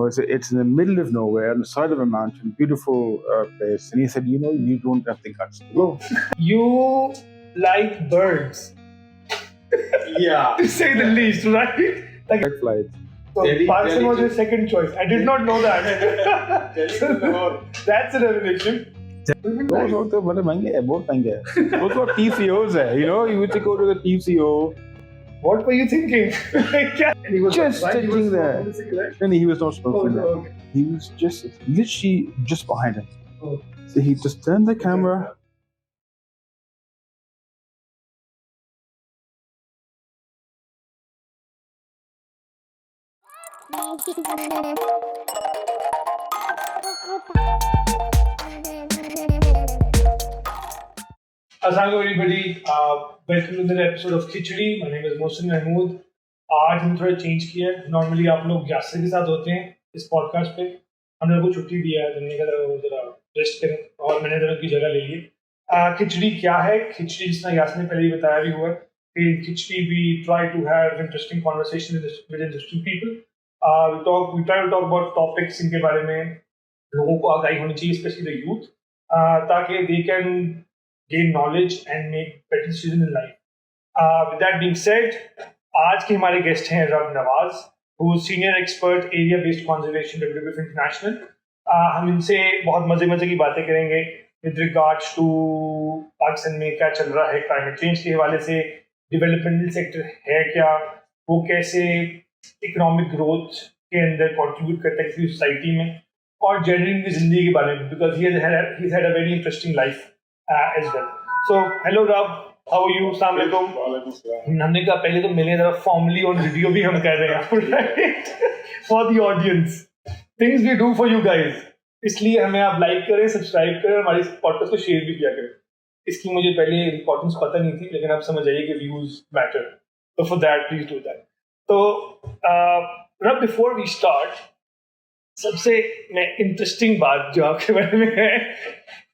it's in the middle of nowhere, on the side of a mountain, beautiful place. And he said, you don't have the guts to go. You like birds. Yeah. To say the least, right? Like, Flights. so Pakistan was your second choice. I did not know that. That's a revelation. Those also बहुत महंगे हैं, बहुत महंगे हैं. Those are TCOs है, you would go to the TCO. What were you thinking? And he was just sitting there. And he was not smoking there. Okay. He was just literally just behind him. Oh. So he just turned the camera. Assalamu everybody. Welcome to the episode of Kichdi. My name is Mohsin Mehmood. आज हमने थोड़ा change किया है. Normally आप लोग यासर के साथ होते हैं इस पॉडकास्ट पे. हमने को छुट्टी दिया है, हमने कहा जरा रेस्ट करें और मैंने जरा की जगह ले ली. खिचड़ी क्या है? खिचड़ी जिसना यासर ने पहले ही बताया भी हुआ है कि खिचड़ी we try to have interesting conversation with interesting people. We try to talk about topics इनके बारे में लोगों को आगाही होनी चाहिए, especially the youth, ताकि they can gain knowledge and make better decisions in life. With that being said, आज के हमारे गेस्ट हैं रब Nawaz, who is senior expert area based conservation WWF-International. हम इनसे बहुत मजे की बातें करेंगे with regards to पाकिस्तान में क्या चल रहा है क्लाइमेट चेंज के हवाले से, डेवलपमेंटल सेक्टर है क्या, वो कैसे इकोनॉमिक ग्रोथ के अंदर कंट्रीब्यूट करता है किसी सोसाइटी में, और जनरली की जिंदगी के बारे में, because he has had a very interesting life as well. So, hello Rab, how are you? Assalamu alaikum. हमने कहा पहले तो मिले जरा फॉर्मली ऑन वीडियो भी हम कर रहे हैं, right? For the audience, things we do for you guys. इसलिए हमें आप लाइक करें, सब्सक्राइब करें, हमारे पॉडकास्ट को शेयर भी किया करें. इसकी मुझे पहले इम्पोर्टेंस पता नहीं थी, लेकिन आप समझ आइए कि views matter. So for that, please do that. तो Rab, before we start, सबसे इंटरेस्टिंग बात जो आपके बारे में है,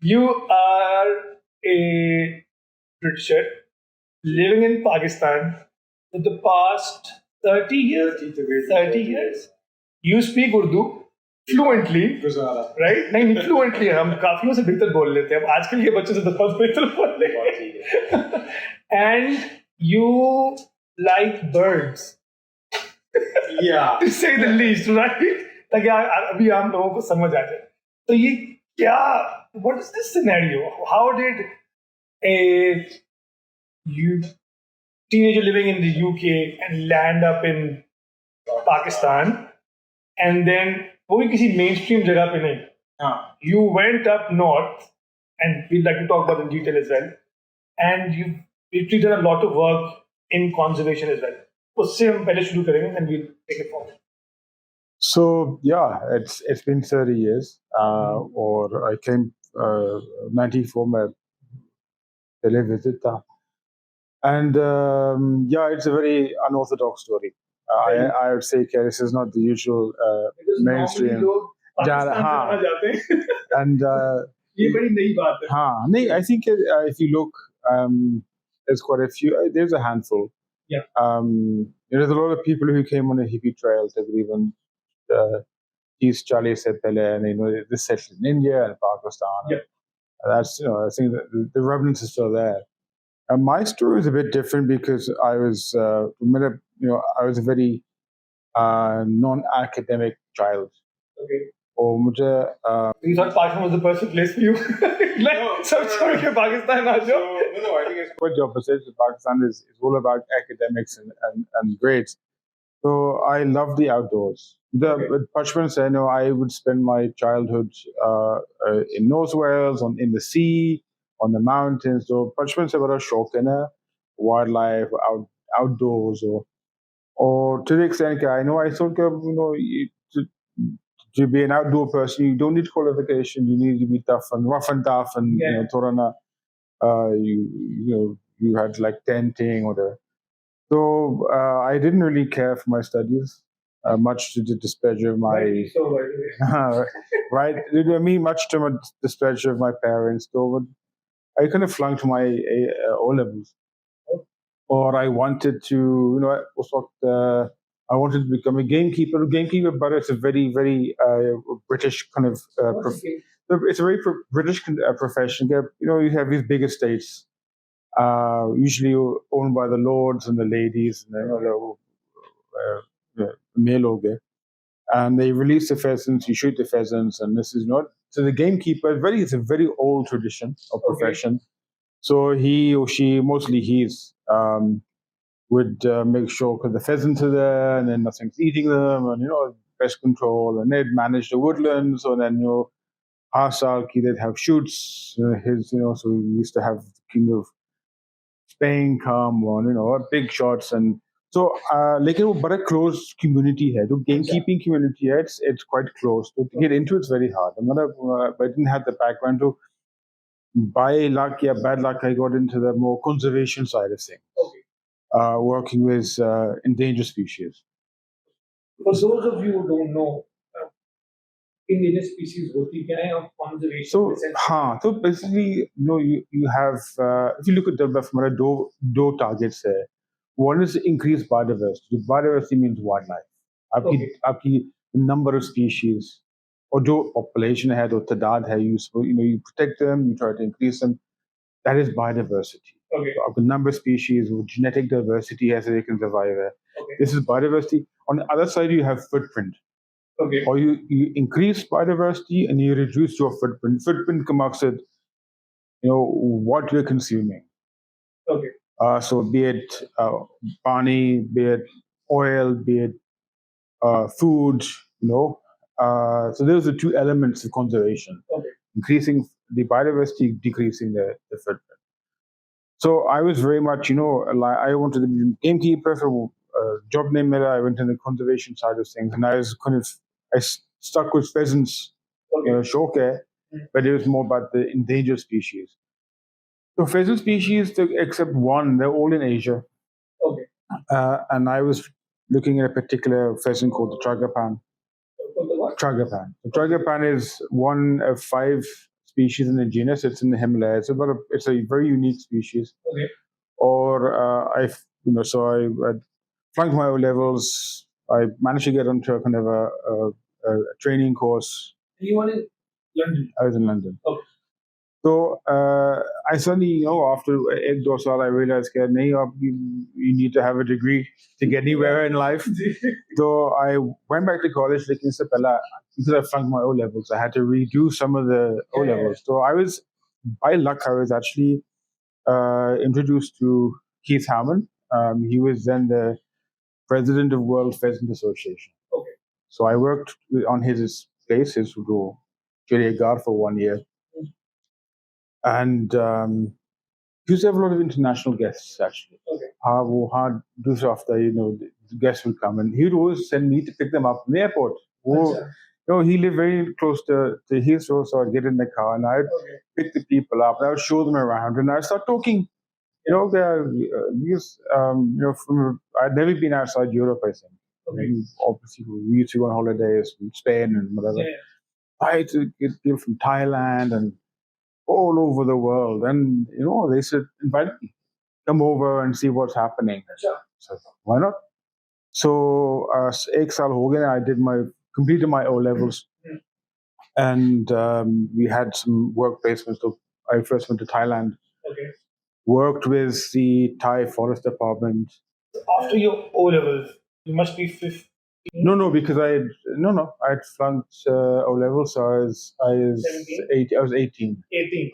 you are a Britisher living in Pakistan for the past 30 years. 30 years. You speak Urdu fluently, right? नहीं fluently है, हम काफियों से बेहतर बोल लेते हैं. आजकल के बच्चों से तो बहुत बेहतर बोल लेते हैं. And you like birds. Yeah. To say the least, right? ताकि अभी आम लोगों को समझ आ जाए. तो ये क्या, what is this scenario? How did a teenager living in the UK and land up in Pakistan, and then वो भी किसी mainstream जगह पे नहीं. You went up north, and we'd like to talk about in detail as well, and you've literally done a lot of work in conservation as well. उससे हम पहले शुरू करेंगे, and we'll take it forward. So yeah, it's been 30 years. Or I came 94 में पहले visit था, and yeah, it's a very unorthodox story. I would say that this is not the usual mainstream. And ये बड़ी नई बात है. नहीं, I think if you look, there's quite a few. There's a handful. Yeah. There's a lot of people who came on a hippie trail, even 30 से पहले, and they settled in India and Pakistan. Yeah. That's I think the remnants are still there. And my story is a bit different because I was I was a very non-academic child. Okay. और मुझे You thought Pakistan was the perfect place for you? सब छोड़ के पाकिस्तान आ जाओ. No, I think it's quite the opposite. Pakistan is all about academics and grades. So I love the outdoors. Bachpan said, I would spend my childhood in North Wales, in the sea, on the mountains. So Bachpan se bada shauq hai na, wildlife, outdoors, or to the extent that I thought to be an outdoor person, you don't need qualification. You need to be tough and rough and tough, and Torana, you had like tenting or whatever. So I didn't really care for my studies, much to the displeasure of my right. I mean, much to my displeasure of my parents. So I kind of flunked my O levels, or I wanted to, I wanted to become a gamekeeper. Gamekeeper, but it's a very, very British kind of. It's a very British profession. You have these big estates, usually owned by the lords and the ladies, and the male ogre. And they release the pheasants. You shoot the pheasants, and this is not. So the gamekeeper, it's a very old tradition or profession. So he or she, mostly he's. Would make sure because the pheasants are there and then nothing's eating them and pest control, and they'd manage the woodlands, and then Harsalki, they'd have shoots, so we used to have the king of Spain come on, big shots. And so like but a closed community here, the gamekeeping community here, it's quite close. To get into it's very hard. I didn't have the background to. By luck, bad luck, I got into the more conservation side of things. Working with endangered species. For those of you who don't know, endangered species hoti kya hai, or conservation. So basically, you have if you look at WWF, two targets there. One is increased biodiversity. Biodiversity means wildlife. आपकी number of species, or जो population है, जो तादाद है, you protect them, you try to increase them. That is biodiversity. So the number of species, genetic diversity has so they can survive there. This is biodiversity. On the other side, you have footprint. Or you increase biodiversity and you reduce your footprint. Footprint ka maqsad, what you're consuming. So be it pani, be it oil, be it food, so those are two elements of conservation. Increasing the biodiversity, decreasing the footprint. So I was very much, I wanted to be a gamekeeper. So job name I went in the conservation side of things, and I was I stuck with pheasants, shoke, but it was more about the endangered species. So pheasant species, except one, they're all in Asia. And I was looking at a particular pheasant called the Tragopan. Tragopan. The Tragopan is one of 5 species in the genus. It's in the Himalayas. It's a very unique species. Or so I flunked my O levels. I managed to get onto a kind of a training course. And you were in London? I was in London. So I suddenly, after ek do saal, I realized that you need to have a degree to get anywhere in life. So I went back to college because I flunked my O levels. I had to redo some of the O levels. So by luck, I was actually introduced to Keith Hammond. He was then the president of World Pheasant Association. So I worked on his place, his Chiriegar for 1 year. And he used to have a lot of international guests, actually. The guests would come, and he would always send me to pick them up in the airport. He lived very close to Heathrow, so I'd get in the car and I'd pick the people up and I would show them around and I'd start talking. I'd never been outside Europe, I think. Obviously, we used to go on holidays in Spain and whatever. I had to get people from Thailand and all over the world, and they said, invite me, come over and see what's happening. So why not? So ek saal ho gaya, I completed my O levels, and we had some work placements. So I first went to Thailand, worked with the Thai Forest Department. After your O levels, you must be 15. No, because I had flunked O levels, so I was 18. I was 18. 18.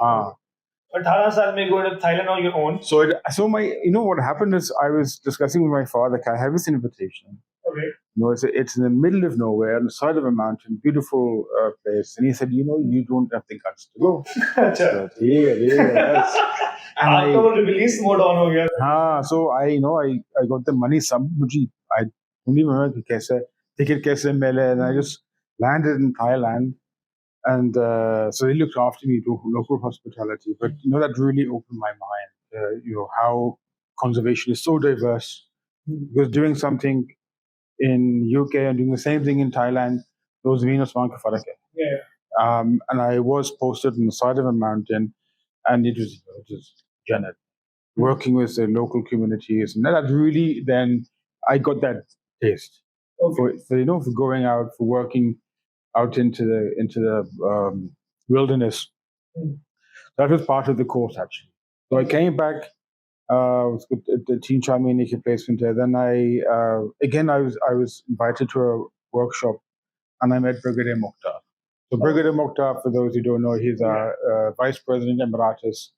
But 18 saal mein go to Thailand on your own. So what happened is I was discussing with my father. I have this invitation. It's in the middle of nowhere, on the side of a mountain, beautiful place. And he said, you don't have the guts to go. So, yes. And release mode on ho gaya. So I got the money. I don't even remember ticket kaise mile, and I just landed in Thailand. And so they looked after me to local hospitality. But that really opened my mind. How conservation is so diverse. Because doing something in UK and doing the same thing in Thailand, those Venus ka farak hai. And I was posted on the side of a mountain, and it was Janet, working with the local communities, and that really then I got that taste. for going out, for working out into the wilderness. That was part of the course actually. So I came back. The Teen Charmini placement there. Then I was invited to a workshop, and I met Brigadier Mukhtar. So Brigadier Mukhtar, for those who don't know, he's a Vice President Emeritus.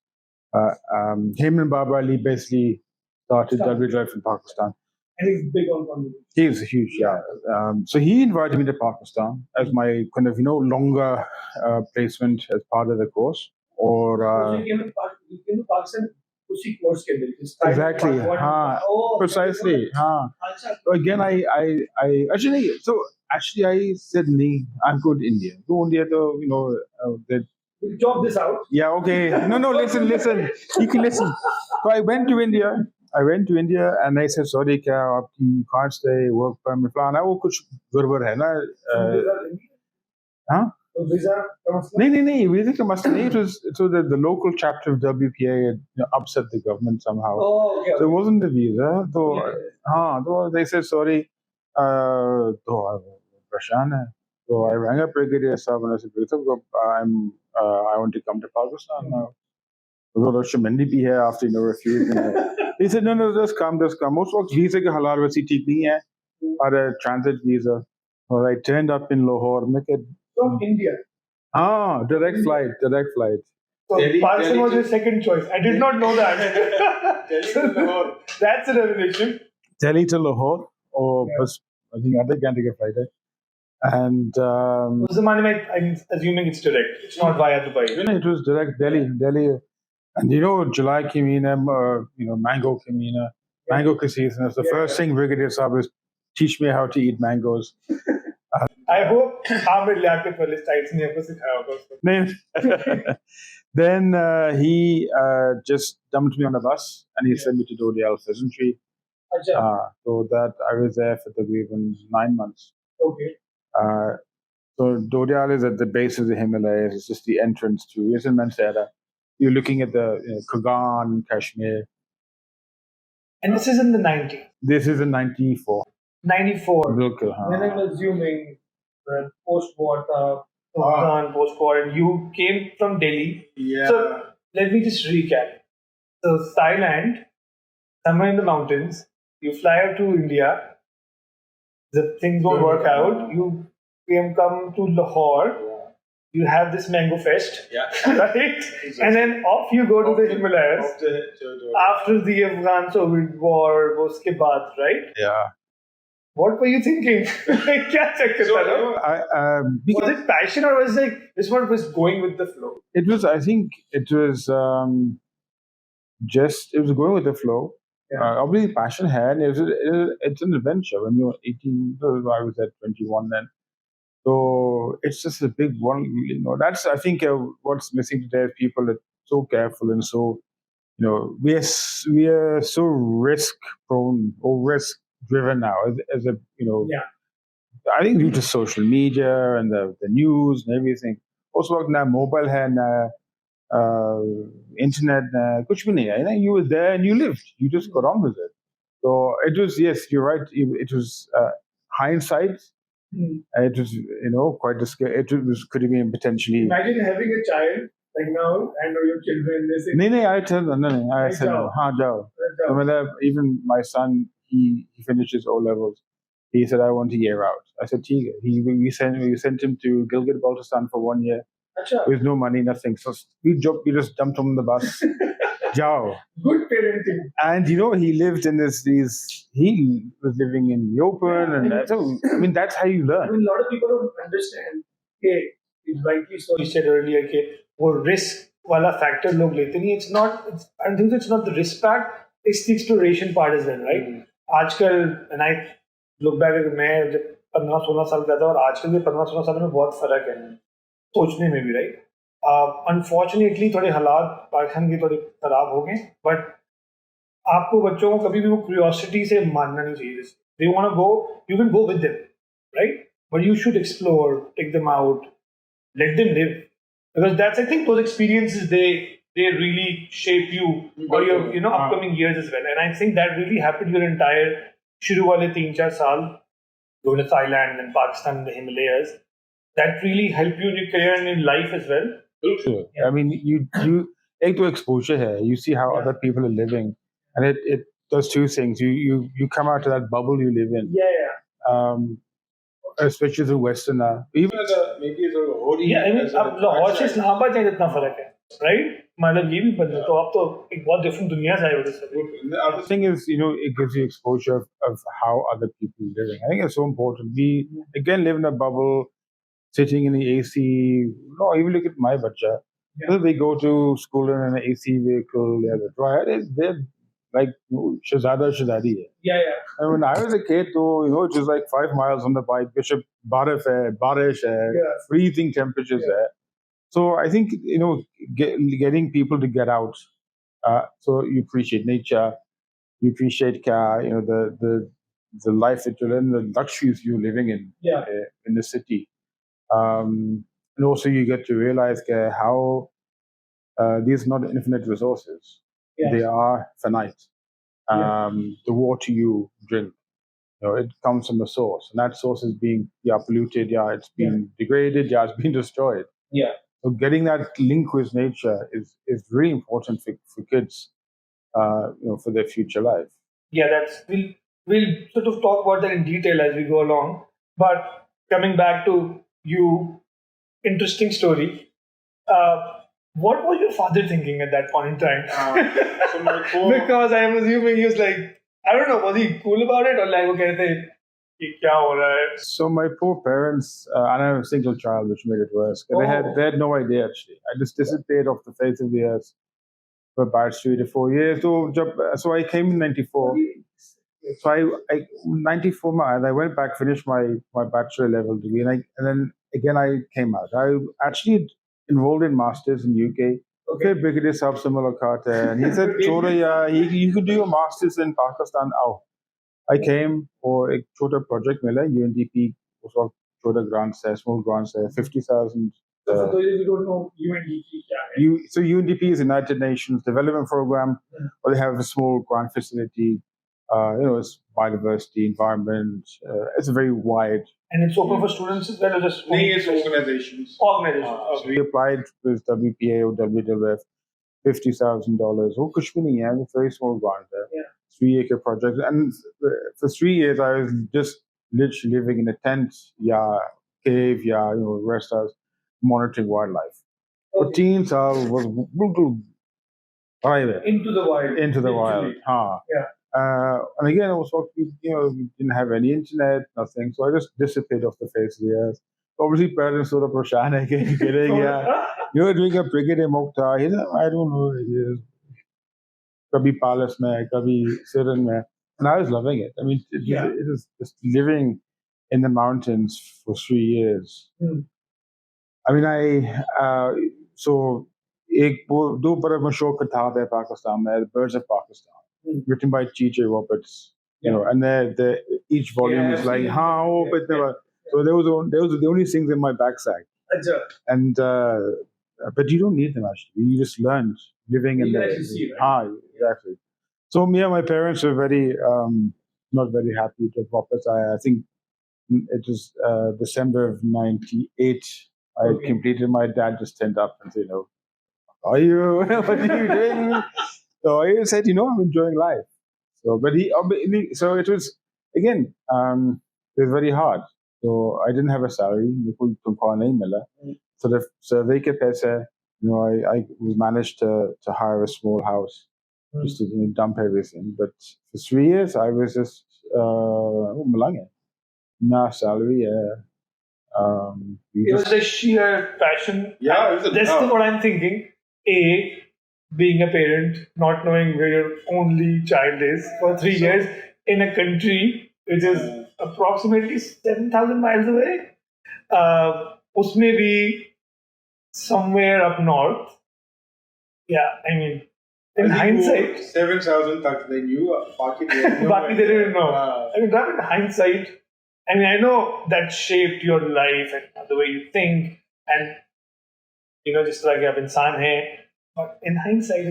Him and Baba Ali basically started WWF in Pakistan. And he's big on conversation. He's huge, yeah. So he invited me to Pakistan as my kind of longer placement as part of the course. Or So you came to Pakistan उसी course के लिए. exactly, precisely. So again, I actually I said, "Nee, I'm good India. Go India, that." We'll chop this out. Yeah, okay. No, listen. You can listen. So I went to India. And I said, sorry, you can't stay, work permit, plan. वो कुछ गड़बड़ है ना? हाँ? Visa का मसला? नहीं, visa का मसला नहीं. It was so the local chapter of WPA had upset the government somehow. Oh, okay. So it wasn't the visa. So they said, sorry, तो परेशान है. So I rang up Brigadier Sahab and I said, I want to come to Pakistan now. So Shamendi bhi hai after refusing. He said, no, just come. Most वक्त visa के हालात वैसी ठीक नहीं है, और a transit visa. So I turned up in Lahore. From India. Direct flight. So Pakistan was your second choice. I did not know that. Delhi to Lahore. That's a revelation. Delhi to Lahore, I think other घंटे का flight है. And उस ज़माने में I'm assuming it's direct. It's not via Dubai. it was direct Delhi. And July के महीने, mango के महीने, mango का season. It's the first thing Brigadier Sahab is teach me how to eat mangoes. I hope Amir Liaquat wale styles ने आपको सिखाया होगा उसको. Then he just dumped me on a bus and he sent me to Dodial Pheasantry. So that I was there for takriban 9 months. Okay. So Dodial is at the base of the Himalayas. It's just the entrance to. It's in Mansehra. You're looking at the Kurgan, Kashmir. And this is in the 90s. This is in 94. 94. Bilkul, When I'm assuming post-war, post-war, and you came from Delhi. Yeah. So let me just recap. So Thailand, somewhere in the mountains, you fly out to India. The things won't work out. You come to Lahore. You have this mango fest, right? Exactly. And then off you go to the Himalayas after the Afghan-Soviet war, uske baad, right? Yeah. What were you thinking? Was it passion or was it this one was going with the flow? It was. I think it was it was going with the flow. Yeah. Obviously, passion had. It's an adventure. When you're 18, I was at 21 then. So it's just a big one. That's I think what's missing today is people are so careful and so we are so risk prone or risk driven now as a I think due to social media and the news and everything. Also, now mobile and internet, kuch bhi nahi hai. You were there and you lived. You just got on with it. So it was, yes, you're right. It was hindsight. It was, quite scary. It was could have been potentially. Imagine having a child like now and your children. They say, no, I tell them, I said, jao. So, even my son, he finished his O levels. He said, I want a year out. I said, we sent him to Gilgit-Baltistan for 1 year. Achha. With no money, nothing. So we just dumped him on the bus. Jao. Good parenting. And he lived in he was living in the open, and so that's how you learn. A lot of people don't understand. It's rightly so. You said earlier, that risk wala factor log lete nahi. I think it's not the risk part. It's the exploration part as well, right? Aajkal, and I look back at मैं जब 15-16 साल का था और आजकल के 15-16 साल में बहुत फर्क है सोचने में भी, राइट? अनफॉर्चुनेटली थोड़े हालात पाकिस्तान के थोड़े खराब हो गए, बट आपको बच्चों को कभी भी वो क्यूरियोसिटी से मानना नहीं चाहिए. They want to go, you can go with them, right? But you should explore, take them out, let them live, because that's, I think, those experiences they really shape you for your upcoming years as well. And I think that really happened your entire शुरू वाले 3-4 साल go to Thailand and Pakistan and the Himalayas, that really help you in your career and in life as well. Sure. I mean, you take to exposure here. You see how other people are living, and it does two things. You come out of that bubble you live in. Um, especially as a Westerner. Even as a maybe as a hoodie. Yeah, I mean, as a अब लाहौर से website. Islamabad जाए इतना फर्क है, right? मतलब ये भी बदला तो अब तो एक बहुत different दुनिया से आए हो जैसे. The other the thing is, it gives you exposure of how other people are living. I think it's so important. We again live in a bubble, sitting in the AC. No, even look at my bacha. They go to school in an AC vehicle. They have a dryer. They're like Shahzada Shahzadi. Yeah. And when I was a kid, though, it was like 5 miles on the bike. Bishop, Barish hai, freezing temperatures there. So I think getting people to get out. So you appreciate nature, you appreciate the life that you're in, the luxuries you're living in the city, and also you get to realize how these are not infinite resources; they are finite. The water you drink, it comes from a source, and that source is being polluted, it's been degraded, it's been destroyed. So getting that link with nature is really important for kids, for their future life. Yeah, we'll sort of talk about that in detail as we go along. But coming back to you, interesting story. What was your father thinking at that point in time? So my poor, Because I am assuming he was like, I don't know, was he cool about it or like, वो कहते ये क्या हो रहा है? So my poor parents, and I'm a single child, which made it worse. They had no idea actually. I just disappeared off the face of the earth for about 3 to 4 years. So I came in '94. So I 94 I went back, finished my bachelor level degree, and then again I came out. I actually enrolled in masters in UK. Okay, bigger sub similar karte. And he said, "Chora, yeah, you could do your masters in Pakistan." Oh, I came for a chota project mila UNDP उसका छोटा grants है, small grants है, 50,000. So for those who don't know, UNDP क्या है? So UNDP is United Nations Development Program, or they have a small grant facility. It's biodiversity, environment. It's a very wide. And it's open for students as well or just it's organizations. organizations? So we applied with WPA or WWF, $50,000. Oh, kuch bhi nahi hai. It's a very small grant there. 3-acre project, and for 3 years I was just literally living in a tent, cave, rest house, monitoring wildlife. For teens, I was Into the wild. Into the wild. And again, I was talking, we didn't have any internet, nothing, so I just disappeared off the face of the earth. Obviously, parents sort of Prashan you're doing a brigade in Mokhtar. He said, I don't know what it is. Kabhi Palace mein, kabhi Siran mein. And I was loving it. I mean, it is just living in the mountains for 3 years. I mean, so दो बड़ा मशहूर किताब है पाकिस्तान में, Birds of Pakistan, written by T.J. Roberts. And each volume is like, so those are the only things in my backpack. And but you don't need them actually. You just learn living in the exactly. So my parents were very not very happy to Roberts. I think it was December of '98. I had completed. My dad just turned up and said, "Are you? What are you doing?" So I said, "I'm enjoying life." So, so it was again. It was very hard. So I didn't have a salary. So the survey ke paise, I managed to hire a small house just to dump everything. But for 3 years, I was just malange. No salary. It was a sheer passion. That's what I'm thinking. Being a parent, not knowing where your only child is for 3 years in a country which is approximately 7,000 miles away. Usme bhi somewhere up north. Yeah, I mean, in hindsight, 7,000 tak they knew. Baki they didn't know. I mean, in hindsight, I mean, I know that shaped your life and the way you think, and just like आप इंसान हैं. But in hindsight,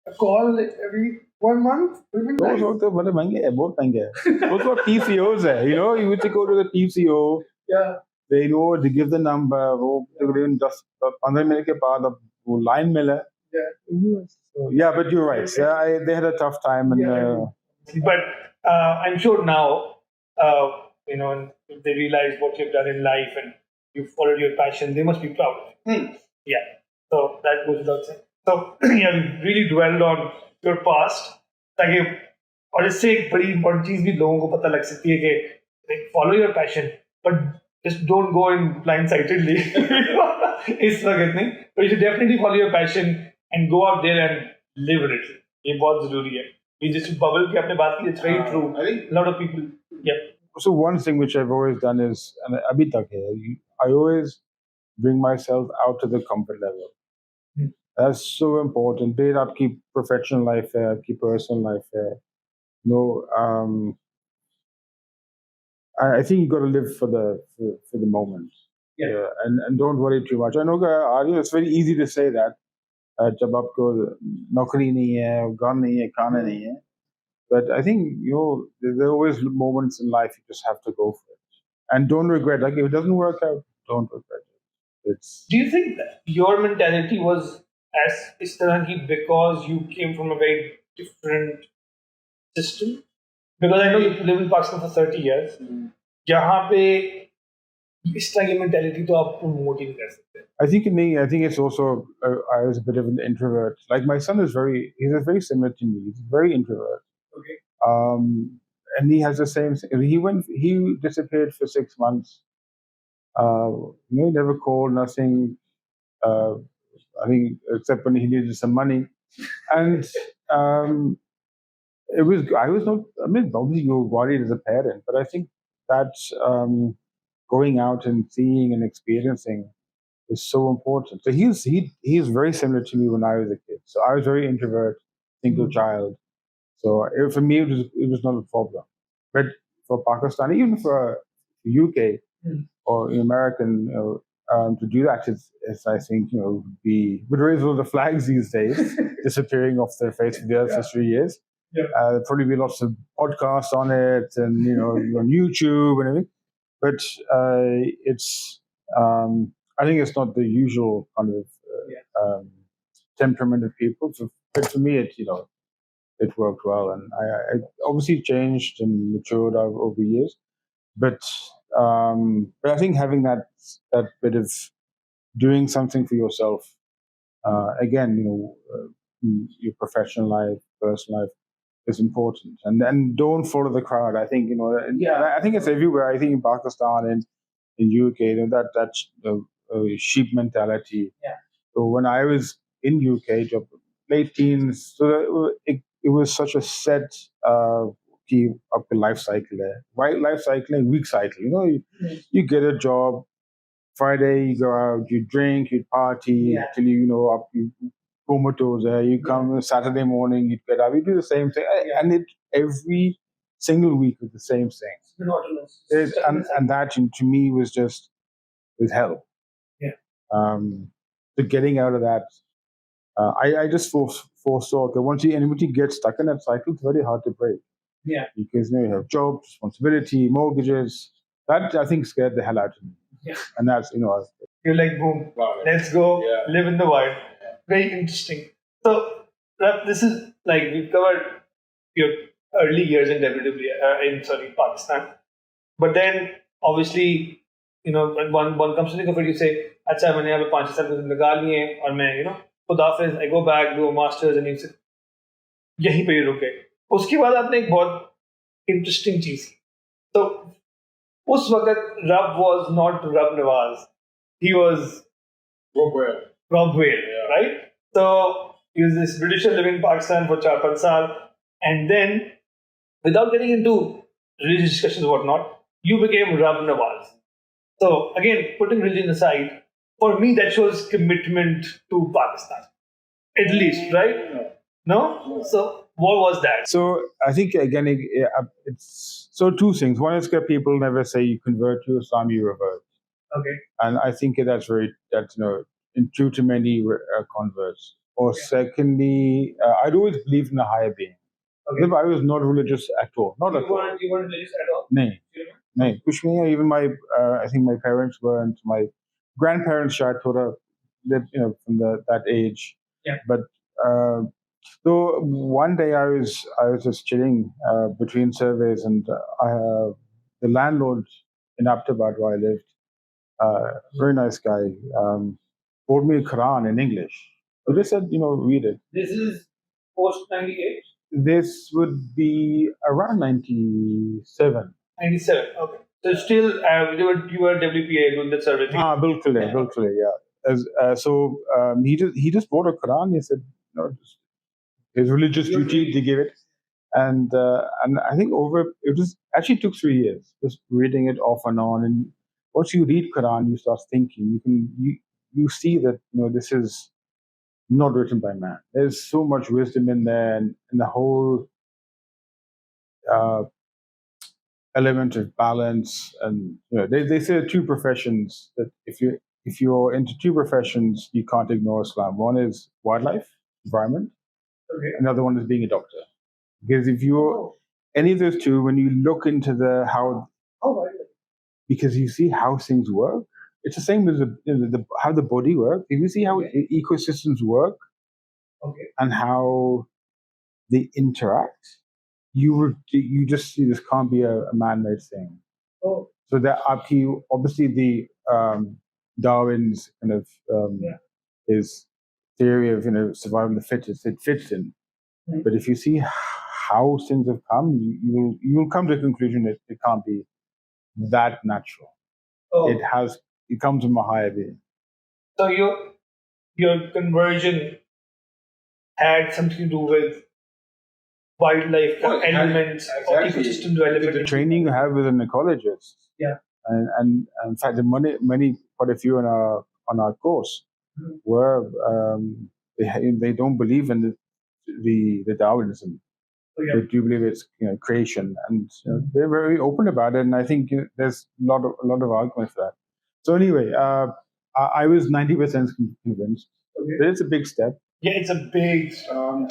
a call every 1 month? Even Those nice. वक्त बड़े महंगे हैं, बहुत महंगे हैं. Those were TCOs है. You know, you used to go to the TCO. Yeah. They know they give the number. वो तकरीबन 10-15 मिनट के बाद अब वो line मिला. Yeah. So, yeah, but you're right. Yeah, they had a tough time, and But I'm sure now, you know, if they realize what you've done in life and you followed your passion, they must be proud of you. Yeah. So that goes without saying. So yeah, we really dwelled on your past. ताकि और इससे एक बड़ी important चीज भी लोगों को पता लग सकती है कि follow your passion, but just don't go in blindsidedly. इस वक्त नहीं, but you should definitely follow your passion and go out there and live with it. ये बहुत जरूरी है. ये जिस bubble की आपने बात की, it's very true. A lot of people, yeah. So one thing which I've always done is, and abhi tak hai, I always bring myself out to the comfort level. That's so important. Be it आपकी professional life है, आपकी personal life है. No, I think you got to live for the moment. Yeah. And don't worry too much. I know it's very easy to say that. जब आपको नौकरी नहीं है, घर नहीं है, खाना नहीं है. But I think, there are always moments in life you just have to go for it. And don't regret. Like, if it doesn't work out, don't regret it. Do you think that your mentality was as is tarah ki because you came from a very different system? Because I know you live in Pakistan for 30 years. यहाँ पे इस तरह की mentality तो आप promote ही नहीं कर सकते. I think it's also, I was a bit of an introvert. Like, my son he's very similar to me. He's very introvert. Okay. And he has the same thing. He disappeared for 6 months. He never called, nothing. I think except when he needed some money. And I was not, I mean, obviously you're worried as a parent, but I think that going out and seeing and experiencing is so important. So he's very similar to me when I was a kid. So I was very introvert, single child. So for me, it was not a problem. But for Pakistan, even for UK or American, to do that is I think, would raise all the flags these days, disappearing off their face for the other 3 years. Yeah. There'll probably be lots of podcasts on it, and on YouTube and everything. But I think it's not the usual kind of temperament of people. So, but for me, it worked well, and I obviously changed and matured over the years. But I think having that bit of doing something for yourself, again, your professional life, personal life, is important, and don't follow the crowd. I think I think it's everywhere. I think in Pakistan and in UK, that sheep mentality. Yeah. So when I was in UK, late teens, so it was such a set up a life cycle there. Right, life cycle and week cycle. You get a job. Friday, you go out, you drink, you party till you comatose. You come Saturday morning, you get up, you do the same thing, and every single week was the same thing. Monotonous. And that to me was hell. Yeah. So getting out of that, I just foresaw that once you get stuck in that cycle, it's very hard to break. Yeah. Because you have jobs, responsibility, mortgages. That I think scared the hell out of me. Yeah. And that's You're like, boom, let's go live in the wild. Very interesting. So, Rab, this is like we've covered your early years in Pakistan. But then, obviously, when one comes to think of it, you say, "Acha, मैंने यहाँ पे 5 साल निकाल लिए हैं और मैं, खुदाफिज, I go back, do a master's, and you say, यहीं पे ही रुके." उसके बाद आपने एक बहुत interesting चीज की. तो उस वक्त Rab was not Rab Nawaz. He was Rob Whale, right? So he was this Britisher living in Pakistan for 4-5 saal, and then, without getting into religious discussions or whatnot, you became Rab Nawaz. So again, putting religion aside, for me that shows commitment to Pakistan, at least, right? No? So what was that? So I think again, it's two things. One is that people never say you convert to Islam, you revert. Okay. And I think that's true to many converts. Or secondly, I'd always believed in a higher being. Okay. I was not religious at all. Not at all. You weren't religious at all? No. No. Kuch nahi hai. Even my, I think my parents weren't. My grandparents shayad thoda, that from that age. Yeah. But so one day I was just chilling between surveys, and the landlord in Aptabad where I lived, very nice guy, bought me a Quran in English. He just said, read it. This is post 98? This would be around 97. 97, okay. So still, you were WPA doing that survey thing. Bilkul hai, bilkul hai, yeah. So he just bought a Quran. He said, his religious duty, they gave it, and I think it was actually took 3 years just reading it off and on. And once you read Quran, you start thinking. You see that this is not written by man. There's so much wisdom in there, and the whole element of balance. And they say there are two professions that if you're into two professions, you can't ignore Islam. One is wildlife, environment. Okay. Another one is being a doctor. Because if you're any of those two, when you look into because you see how things work, it's the same as how the body works. If you see how ecosystems work, and how they interact, you just see this can't be a man-made thing. Oh. So that obviously the Darwin's kind of his theory of survival of the fittest, it fits in. Mm-hmm. But if you see how things have come, you will come to a conclusion that it can't be that natural. Oh. It comes from a higher being. So your conversion had something to do with wildlife elements or ecosystem development. The training you have with an ecologist. Yeah. And in fact, quite a few on our course were they don't believe in the Darwinism. Oh, yeah. They do believe it's creation, and they're very open about it. And I think there's a lot of argument for that. So anyway, I was 90% convinced. Okay. But it's a big step. Yeah, it's a big.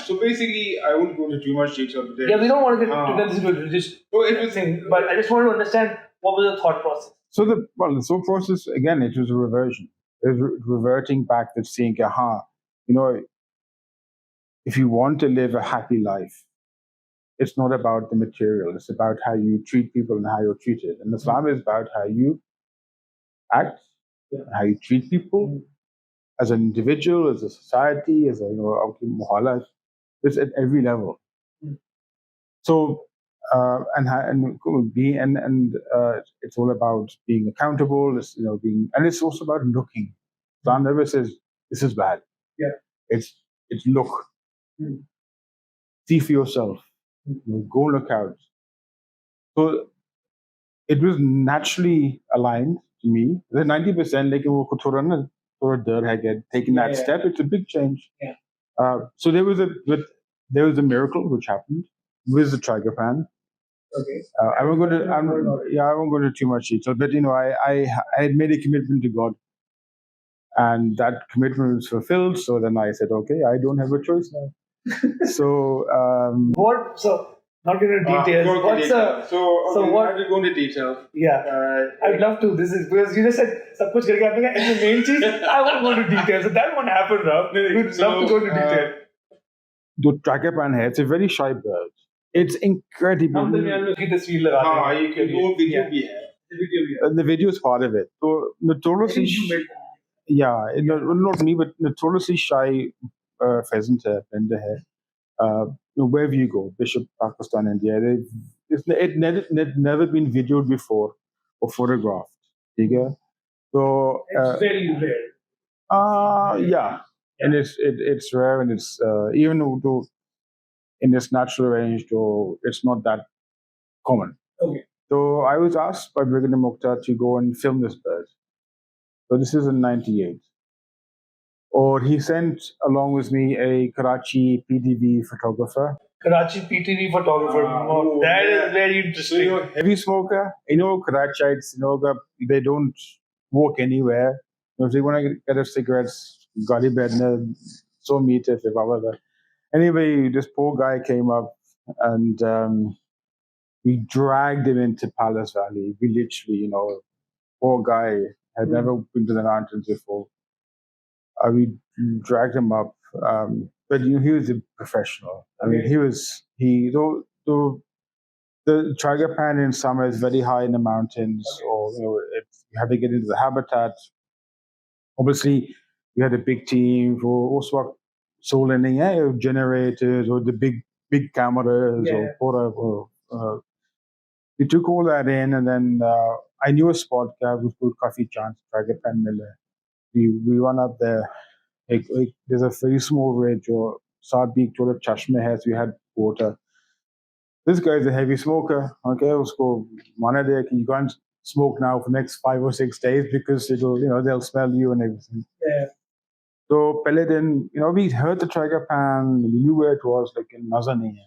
So basically, I won't go into too much detail. But yeah, we don't want to get into religious thing, but I just want to understand what was the thought process. So the thought process again, it was a reversion. It was reverting back to seeing, if you want to live a happy life, it's not about the material. It's about how you treat people and how you're treated. And Islam is about how you act, how you treat people. As an individual, as a society, as a muhalaf, it's at every level. So it's all about being accountable. It's and it's also about looking. Islam never says this is bad. Yeah, it's look, see for yourself. Go look out. So it was naturally aligned to me. The 90%, like taking that step, it's a big change. Yeah. So there was a miracle which happened with the Tragopan. Okay. I won't go into too much detail, but I had made a commitment to God, and that commitment was fulfilled. So then I said, okay, I don't have a choice now. So not going into details. So what are we going to detail? Yeah, I'd love to. This is because you just said सब कुछ करके आपने कहा the main चीज. I won't go into details. So that won't happen, Rab. We'd love to go into detail. The Tragopan है, it's a very shy bird. It's incredible. हम दरमियान में उसकी तस्वीर लगा देंगे. You can go video भी है. The video is part of it. So notoriously, not me, but notoriously shy pheasant है, panda है. Wherever you go, Bishop, Pakistan, India, it never been videoed before or photographed. So it's very rare. Yeah, and it's rare, and it's even though in this natural range, though it's not that common. Okay. So I was asked by Brigadier Mukhtar to go and film this bird. So this is in '98. Or he sent along with me a Karachi PTV photographer. Karachi PTV photographer. That is very interesting. So, heavy smoker. Karachites, they don't walk anywhere. If they want to get a cigarettes, gadi bedna, so meet if however. Anyway, this poor guy came up and we dragged him into Palace Valley. We literally, poor guy had never been to the mountains before. We dragged him up, but he was a professional. I mean, the Tragopan in summer is very high in the mountains, or you have to get into the habitat. Obviously, we had a big team for also solar generators or the big cameras or we took all that in, and then I knew a spot was called Coffee Chance Tragopan Miller. We went up there. There's a very small ridge or South Beach or a Chashme has. We had water. This guy's a heavy smoker. Okay, usko mana de ki you can't smoke now for the next 5 or 6 days because they'll smell you and everything. Yeah. So Peledin, we heard the Tragopan, we knew where it was, like in Nazani.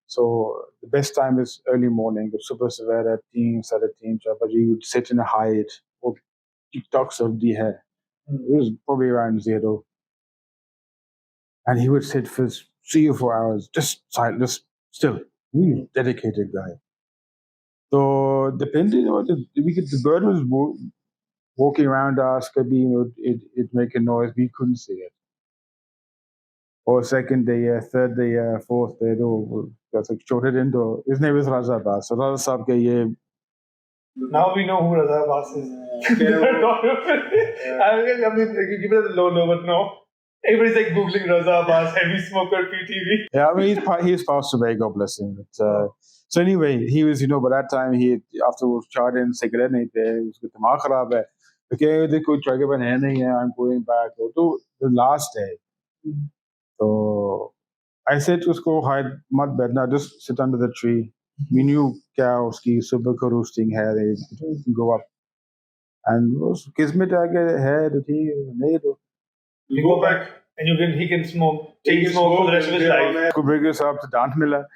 So the best time is early morning. The super severe team, but you would sit in a height or TikToks of the hair. It was probably around 0. And he would sit for 3 or 4 hours, just silent, just still. Dedicated guy. So depending on the bird was walking around us, could be, it make a noise, we couldn't see it. Or second day, third day, fourth day, that's like shorted into. His name is Raza Abbas. So Raza Saab ke ye. Now we know who Raza Abbas is. I mean, give it a low, but no. Everybody's like Googling Raza Abbas, heavy smoker, PTV. Yeah, I mean, he's passed away, God bless him. But, so anyway, he was, by that time, afterwards charged in cigarette nahi the, usko dimag kharab hai. Okay, dekho Tragopan hai nahi hai, I'm going back. So the last day. So I said to usko, hide, mat bedna, just sit under the tree. We knew kya uski subah ko roosting hai, they go up. And kismet aage hai, nahi to. You go back and he can smoke, take smoke for the rest of his life. Could bring us up to Dant Miller.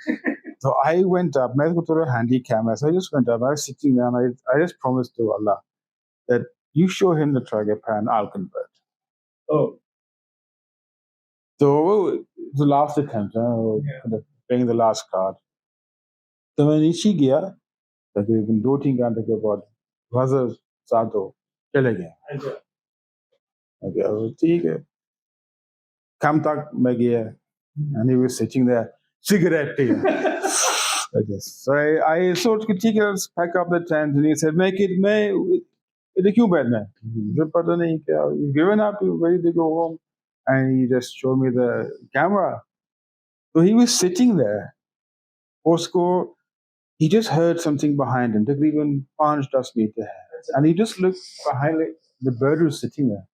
So I went up, I got a handy camera. So I just went up, I was sitting there, and I just promised to Allah that you show him the Tragopan, I'll convert. Oh. So the last attempt, playing the last card. So when नीचे गया, तकरीबन 2-3 घंटे के बाद वज़र साधो चले गया. Okay, ठीक है. Kam tak मैं गया, and he was sitting there, cigarette tea. So I sort of let's pack up the tent, and he said, make it May. Kyun बैठना है? मुझे पता नहीं क्या. You've given up, you're ready to go home. And he just showed me the camera. So he was sitting there. Usko, he just heard something behind him, takriban 5-10 meter. And he just looked behind, like, the bird was sitting there.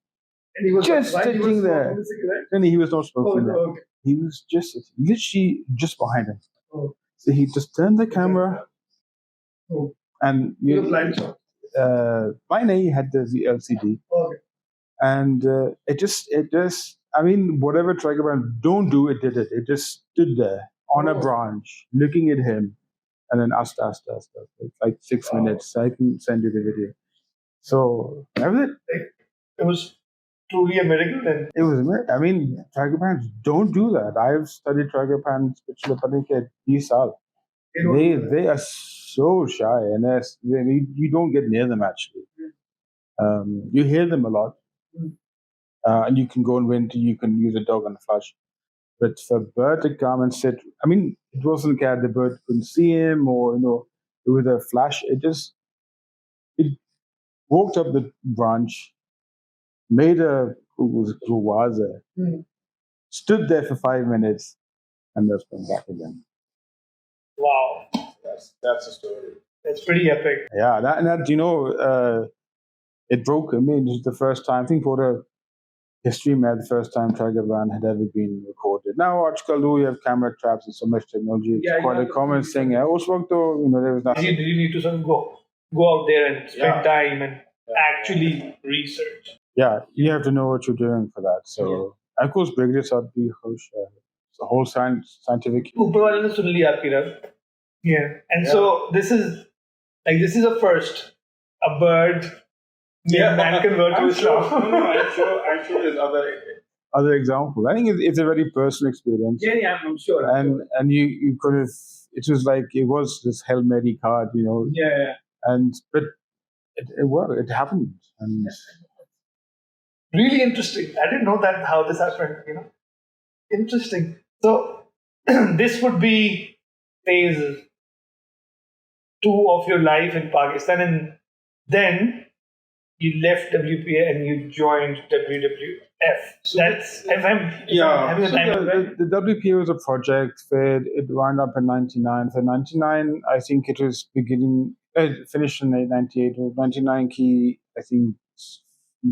And he was just sitting there. And he was not smoking there. Okay. He was just literally just behind him. Oh. So he just turned the camera. Oh. And you blind shot. Mine had the LCD. Okay. And it just, I mean, whatever Tragopan don't do, it did it. It just stood there on a branch, looking at him, and then asta. It's like 6 minutes. I can send you the video. So that was it. It was truly a miracle then. It was a miracle. I mean, Tragopans don't do that. I've studied Tragopans, especially 20 years. They are so shy, and you don't get near them actually. You hear them a lot. And you can go in winter, you can use a dog on a flush. But for a bird to come and sit, I mean, it wasn't that the bird couldn't see him or, with a flash. It walked up the branch, made a ruwaza, stood there for 5 minutes, and just went back again. Wow. That's a story. That's pretty epic. Yeah, it broke. I mean, it was the first time, I think, for the history made the first time Tragopan had ever been recorded. Now, you have camera traps and so much technology. It's quite a common thing. There was nothing. Did you need to sort of go out there and spend time and actually research? Yeah, you have to know what you're doing for that. So, of course, Brigadier Sadbi, the whole scientific. Yeah, and so this is a first, a bird. Man convert to Islam. I'm sure there's other examples. I think it's a very personal experience. Yeah, I'm sure. And you could have, it was like, it was this Hail Mary card, Yeah. but it worked, it happened. And Really interesting. I didn't know that how this happened. Interesting. So this would be phase 2 of your life in Pakistan, and then you left WPA and you joined WWF. That's if I'm having a so time right? the WPA was a project where it wound up in 99. So 99, I think it was finished in 98 or 99 key, I think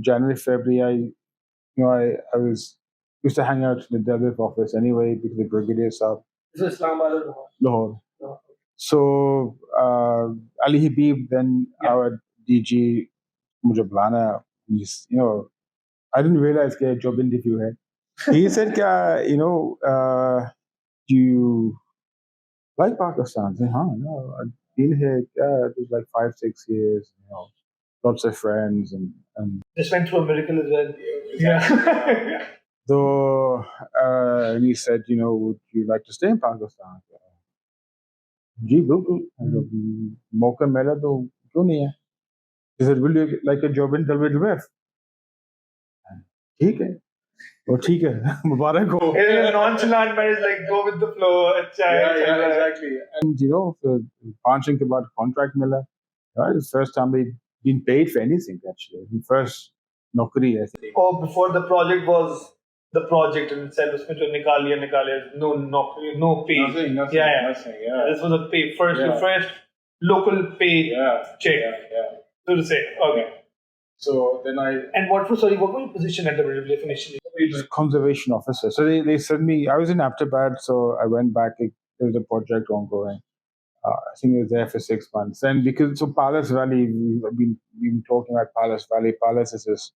January, February, I was used to hang out in the WWF office anyway because the brigadier sub. So Islamabad or Lahore. So Ali Habib, then our DG, मुझे बुलाना, he's, I didn't realize कि job interview है. He said, do you like Pakistan? I said, I've been here, it was like 5-6 years, lots of friends and just went through a miracle as well. Yeah. So, and he said, would you like to stay in Pakistan? जी बिल्कुल मौका मिला तो क्यों नहीं है. He said, will you like a job in WWF? ठीक है. ठीक है. मुबारक हो. Nonchalant, but it's like go with the flow. Exactly. And for 5 दिन के बाद contract मिला. It's the first time we'd been paid for anything actually. The first नौकरी I think. Oh, before the project was the project in itself. उसमें जो निकालिया, no नौकरी, no pay. Nothing. Nothing. This was a pay first local pay check. Yeah. So to say, okay. So then And what was your position at the WWF initially? Conservation officer. So they sent me. I was in Aptabad, so I went back. There was a project ongoing. I think I was there for 6 months. And because Palace Valley, we've been talking about Palace Valley. Palace is this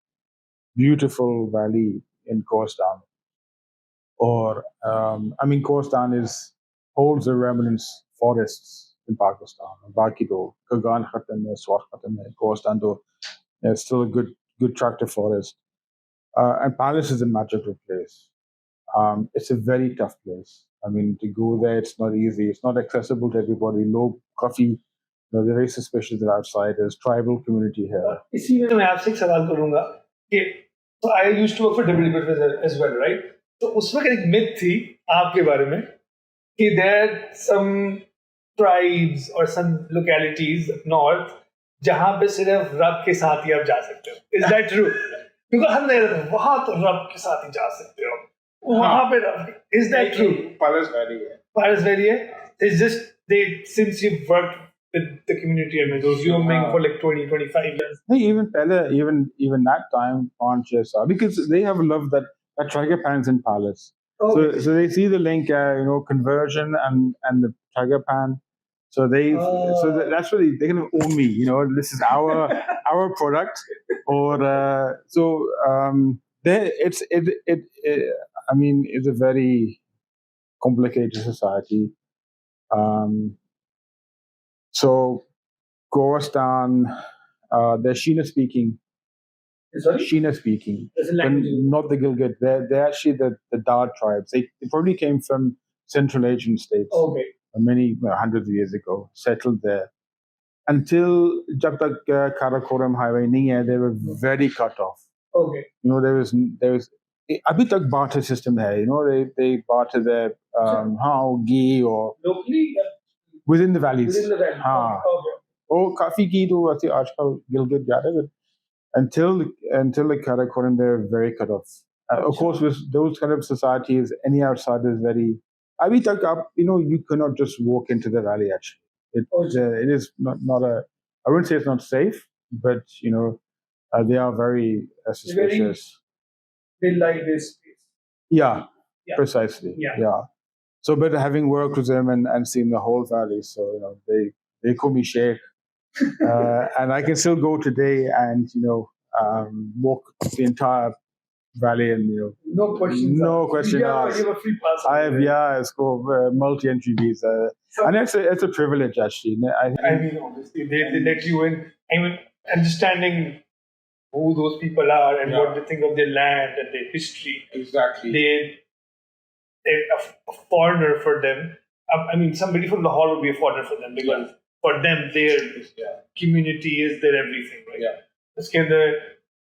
beautiful valley in Khorstan. Khorstan holds the remnants forests in Pakistan. Baki to Kagan Khatam hai, Swat Khatam hai, Khorstan to it's still a good tractor forest. And Palace is a magical place. It's a very tough place. To go there, it's not easy. It's not accessible to everybody. Low coffee, they're very suspicious of outsiders. Tribal community here. इसी में मैं आपसे एक सवाल करूँगा कि so I used to work for WWF as well, right? तो उसमें एक myth थी आपके बारे में कि there are some tribes or some localities up north जहाँ पे सिर्फ रब के साथ ही आप जा सकते हो. Is that true? क्योंकि हम नहीं रहते वहाँ तो रब के साथ ही जा सकते हो. वहाँ पे रब. Is that true? Palace Valley है. Palace Valley है. It's just since you've worked with the community and resuming for like 20-25 years. Even that time, because they have loved that Tragopans in Palace. Okay. So they see the link, conversion and the Tragopan. So that's what they're gonna own me. This is our product. Or it's a very complicated society. So Khorasan, they're Shina speaking. Sorry? Shina speaking. Not the Gilgit. They're actually the Dar tribes. They probably came from Central Asian states. Okay. Many hundreds of years ago, settled there. Until jab tak Karakoram highway nahi hai, they were very cut off. Okay. There was abhi tak barter system hai. They barter their ghee or locally. Within the valleys. Okay. Oh, kafi ghee to aise aajkal Gilgit ja rahe, but until the Karakoram, they're very cut off. Of course, with those kind of societies, any outsider is very. Abhi tak you cannot just walk into the valley. Actually, it is not a. I wouldn't say it's not safe, but they are very suspicious. They like this space. Yeah, precisely. Yeah. So, but having worked with them and seen the whole valley, so they call me Sheikh, and I can still go today and walk the entire valley and no question asked. You have a free pass. It's called multi-entry visa, and it's a privilege actually. Obviously they let you in. Understanding who those people are and Yeah. what they think of their land and their history. Exactly. A foreigner for them. I mean, somebody from Lahore would be a foreigner for them because for them, their community is their everything, right? Yeah. It's kind of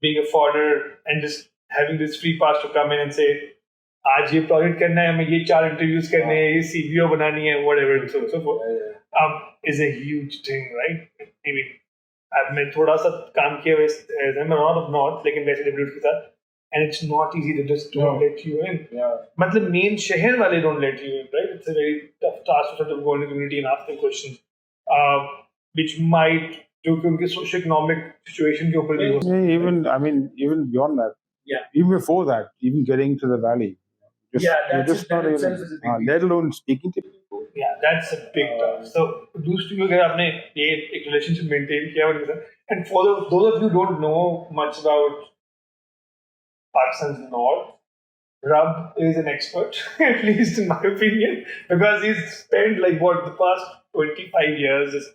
being a foreigner and just having this free pass to come in and say, आज ये project करना है, हमें ये 4 interviews करने हैं, ये CVO बनानी है, whatever, and so on and so forth, is a huge thing, right? I mean, मैं थोड़ा सा काम किया I'm not of North, लेकिन वैसे WWF के साथ, and it's not easy to just don't let you in. मतलब main शहर वाले don't let you in, right? It's a very tough task to sort of go in the community and ask them questions, which might जो कि उनके socio-economic situation के ऊपर भी हो सकता है. Even beyond that. Yeah. Even before that, even getting to the valley. That not itself even, is a big deal. let alone speaking to people. Yeah, that's a big task. So, दूसरी अगर आपने ये एक relationship maintain किया उनके साथ, and for those of you who don't know much about Pakistan's north, Rab is an expert, at least in my opinion, because he's spent the past 25 years just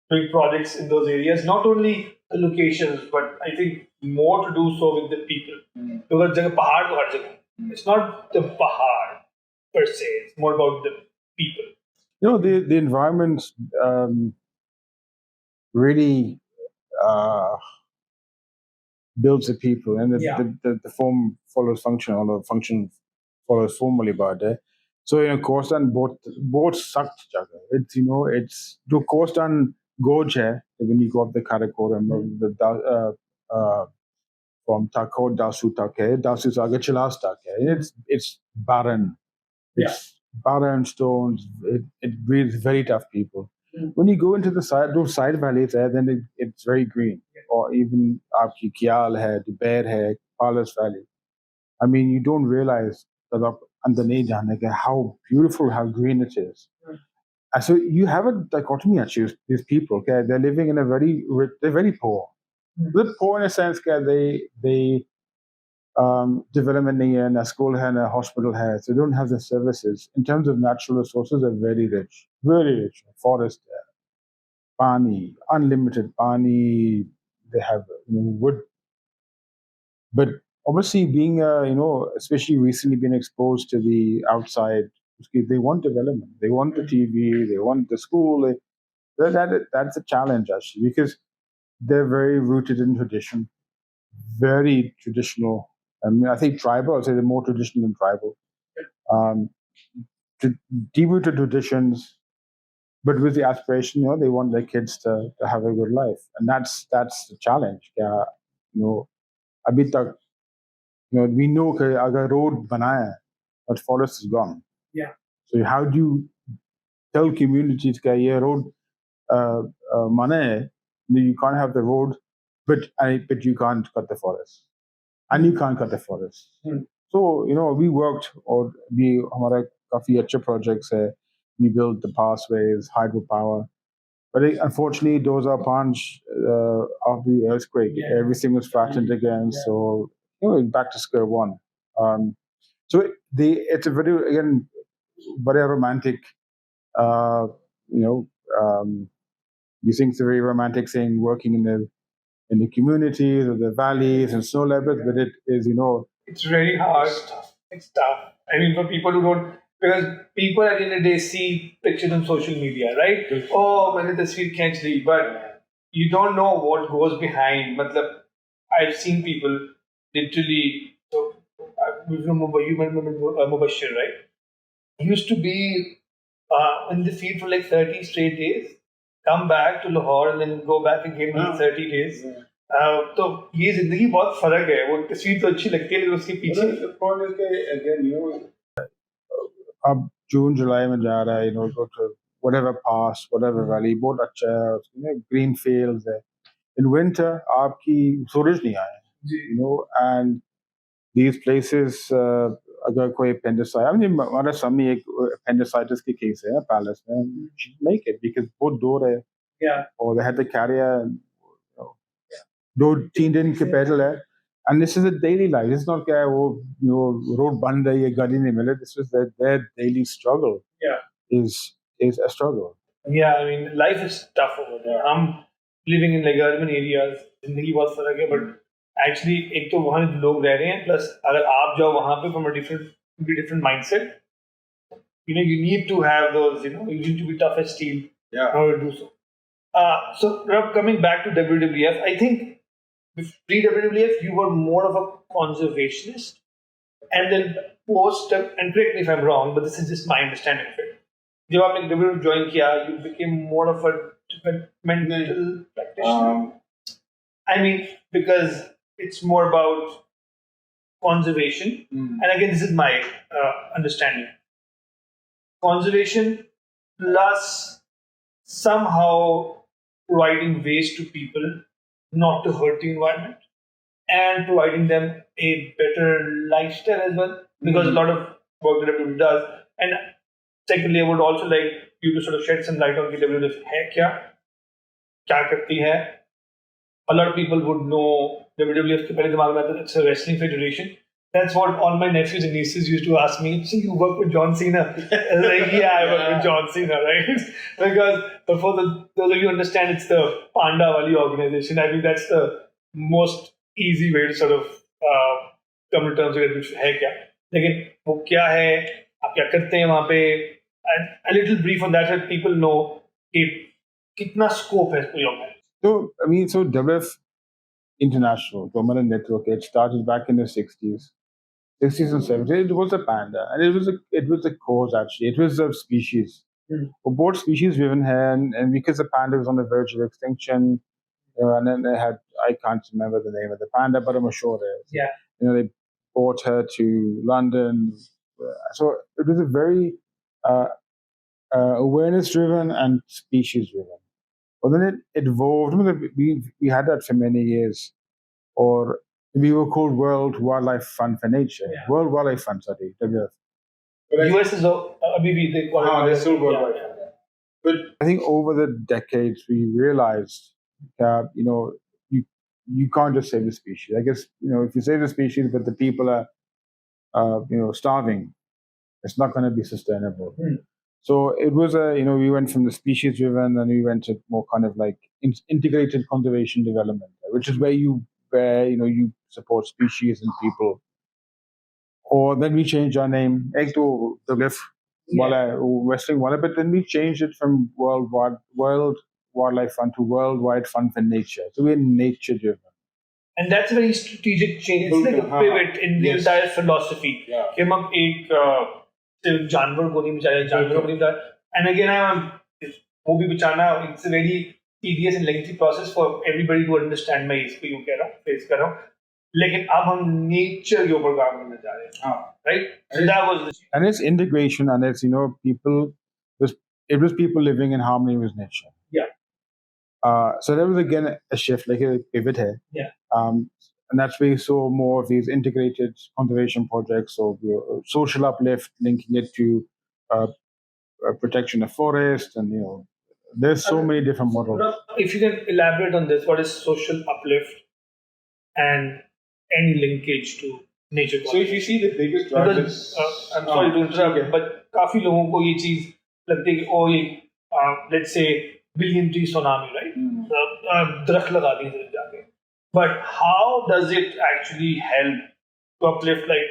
doing projects in those areas, not only the locations, but I think more to do so with the people. Because जगह पहाड़ तो हर जगह. It's not the pahar per se, it's more about the people. The environment really builds the people, and the form follows function, or the function follows form wali baat hai. So Korstan both sucked jaga. It's to Korstan gorge hai when you go up the Karakoram, from Takho Dasu tak hai, Dasu se aage Chilas tak hai. It's barren. It's barren stones. It breeds very tough people. When you go into those side valleys there, then it's very green. Or even aapki Kial hai, Dubair hai, Palas Valley. I mean, you don't realize that up underneath how beautiful, how green it is. And so you have a dichotomy actually. These people, okay, they're living in they're very poor. They're poor in a sense that they development nahi hai, na school hai, na hospital hai, so they don't have the services. In terms of natural resources, they're very rich. Forest, pani, unlimited pani. They have wood, but obviously being especially recently being exposed to the outside, they want development. They want the TV. They want the school. That's a challenge actually, because they're very rooted in tradition, very traditional. I mean, I think tribal. I'd say they're more traditional than tribal. Deep-rooted traditions, but with the aspiration, they want their kids to have a good life, and that's the challenge. Abhi tak, we know that agar road banaya hai, but forest is gone. Yeah. So how do you tell communities that ye road mana hai, you can't have the road, but you can't cut the forest, and you can't cut the forest. So we worked, or hamara kafi achhe projects hai. We built the pathways, hydropower, but unfortunately those are punch of the earthquake. Everything was flattened again. So back to square one. So it's a very romantic. You think it's a very romantic thing, working in the communities or the valleys and snow leopards, but it is it's very hard. It's tough. I mean, for people who don't, because people at the end of the day see pictures on social media, right? Oh, मैंने तस्वीर खींच ली, but you don't know what goes behind. मतलब, I've seen people literally. So, you know Mubashir, right? He used to be in the field for 30 straight days, come back to Lahore and then go back again for 30 days. तो ये जिंदगी बहुत फर्क है. वो तस्वीर तो अच्छी लगती है लेकिन उसके पीछे अब जून जुलाई में जा रहा है, go to whatever pass, whatever valley, बहुत अच्छा है, green fields है. In winter आपकी सूरज नहीं आए, and these places अगर कोई appendicitis, I mean हमारा सामने एक appendicitis की case है Palace में, she didn't make it because बहुत दूर है, or they had to carry her. 2-3 दिन के पैदल है, and this is a daily life. It's not that वो road बंद है, ये गाड़ी नहीं मिले. This is their daily struggle. Is a struggle. Yeah, I mean life is tough over there. I'm living in urban areas. जिंदगी बहुत फर्क है, but एक्चुअली एक तो वहाँ लोग रह रहे हैं, प्लस अगर आप जाओ वहाँ पे from a different mindset, you need to have those, you need to be tough as steel Yeah. in order to do so. So Rob, coming back to WWF, I think pre-WWF you were more of a conservationist, and then post, and correct me if I'm wrong, but this is just my understanding of it. जब आपने WWF join किया, you became more of a developmental practitioner. I mean, because it's more about conservation, and again, this is my understanding. Conservation plus somehow providing ways to people not to hurt the environment and providing them a better lifestyle as well, because a lot of work that WWF does. And secondly, I would also like you to sort of shed some light on the WWF है क्या करती है. A lot of people would know WWF के पहले दिमाग में आता है it's a wrestling federation. That's what all my nephews and nieces used to ask me. So you work with John Cena? I was like, yeah, I work with John Cena, right? Because for those of you understand, it's the Panda Wali organization. I mean, that's the most easy way to sort of come to terms with it. है क्या? लेकिन वो क्या है? आप क्या करते हैं वहाँ पे? And a little brief on that so that people know कि कितना scope है इस पूरी organization. So WWF-International, Permanent Network, it started back in the 60s and 70s. It was a panda, and it was a cause actually. It was a species. Both species driven here, and because the panda was on the verge of extinction, and then they had, I can't remember the name of the panda, but I'm sure there. Yeah. They brought her to London. So it was a very awareness driven and species driven. Well, then it evolved. We had that for many years, or we were called World Wildlife Fund for Nature. Yeah. World Wildlife Fund, sorry, WWF. US is they call it. They're still World Wildlife Fund. But I think over the decades we realized that you can't just save the species. I guess if you save the species, but the people are starving, it's not going to be sustainable. So it was we went from the species driven, and we went to more kind of like integrated conservation development, which is where you support species and people. Or then we changed our name to Western Wildlife, but then we changed it from World Wildlife Fund to Worldwide Fund for Nature. So we're nature driven. And that's a very strategic change. It's like a pivot in the entire philosophy. Yeah. कि हम एक जानवर को नहीं बचाया, जानवर को नहीं बचाया. And again, वो भी बचाना, it's a very tedious and lengthy process for everybody to understand. मैं इसको यूँ कह रहा हूँ, फेस कर रहा हूँ. लेकिन अब हम nature के ऊपर काम करने जा रहे हैं, right? So that was and it's integration, and it's people. It was people living in harmony with nature. Yeah. So there was again a shift, like a pivot here. Yeah. And that's where you saw more of these integrated conservation projects, or social uplift, linking it to protection of forest, and there's so many different models. If you can elaborate on this, what is social uplift and any linkage to nature? So if you see the biggest drivers, I'm sorry to interrupt, but काफी लोगों को ये चीज लगती है कि let's say billion tree tsunami, right? दरख्त लगा दिए जाके. But how does it actually help to uplift like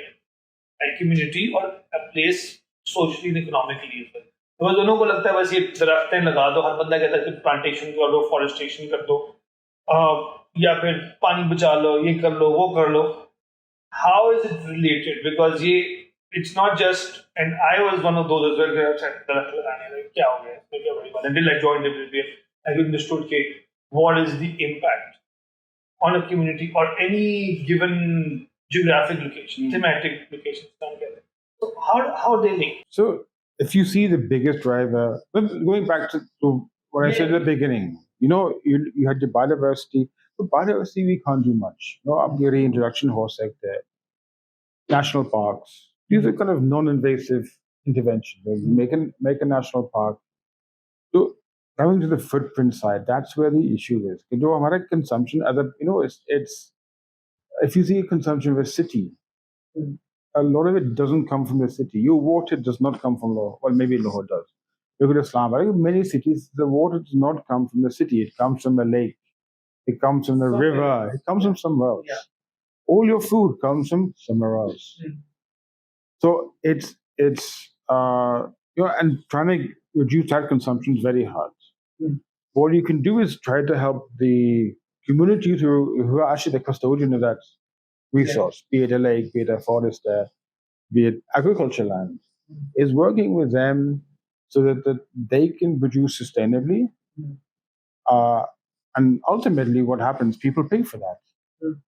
a community or a place socially and economically as well? तो दोनों को लगता है बस ये दरख्तें लगा दो, हर बंदा कहता है कि प्लांटेशन कर दो, फॉरेस्टेशन कर दो, या फिर पानी बचा लो, ये कर लो, वो कर लो. How is it related? Because it's not just, and I was one of those as well, दरख्त लगाने में क्या हो गया, इसमें क्या बड़ी बात. Until I joined WWF, I understood what is the impact on a community or any given geographic location, thematic location. So how they link? So if you see the biggest driver, going back to what I said at the beginning, you had the biodiversity. So biodiversity, we can't do much. Up the reintroduction horse sector, national parks. These are kind of non-invasive interventions. Make a national park. So coming to the footprint side, that's where the issue is. Our consumption, it's if you see a consumption of a city, a lot of it doesn't come from the city. Your water does not come from Lahore. Well, maybe Lahore does. Look at Islam. In many cities, the water does not come from the city. It comes from a lake. It comes from the river. It comes from somewhere else. Yeah. all your food comes from somewhere else. So and trying to reduce that consumption is very hard. What you can do is try to help the communities who are actually the custodian of that resource, be it a lake, be it a forest, be it agricultural land, is working with them so that they can produce sustainably. And ultimately, what happens, people pay for that.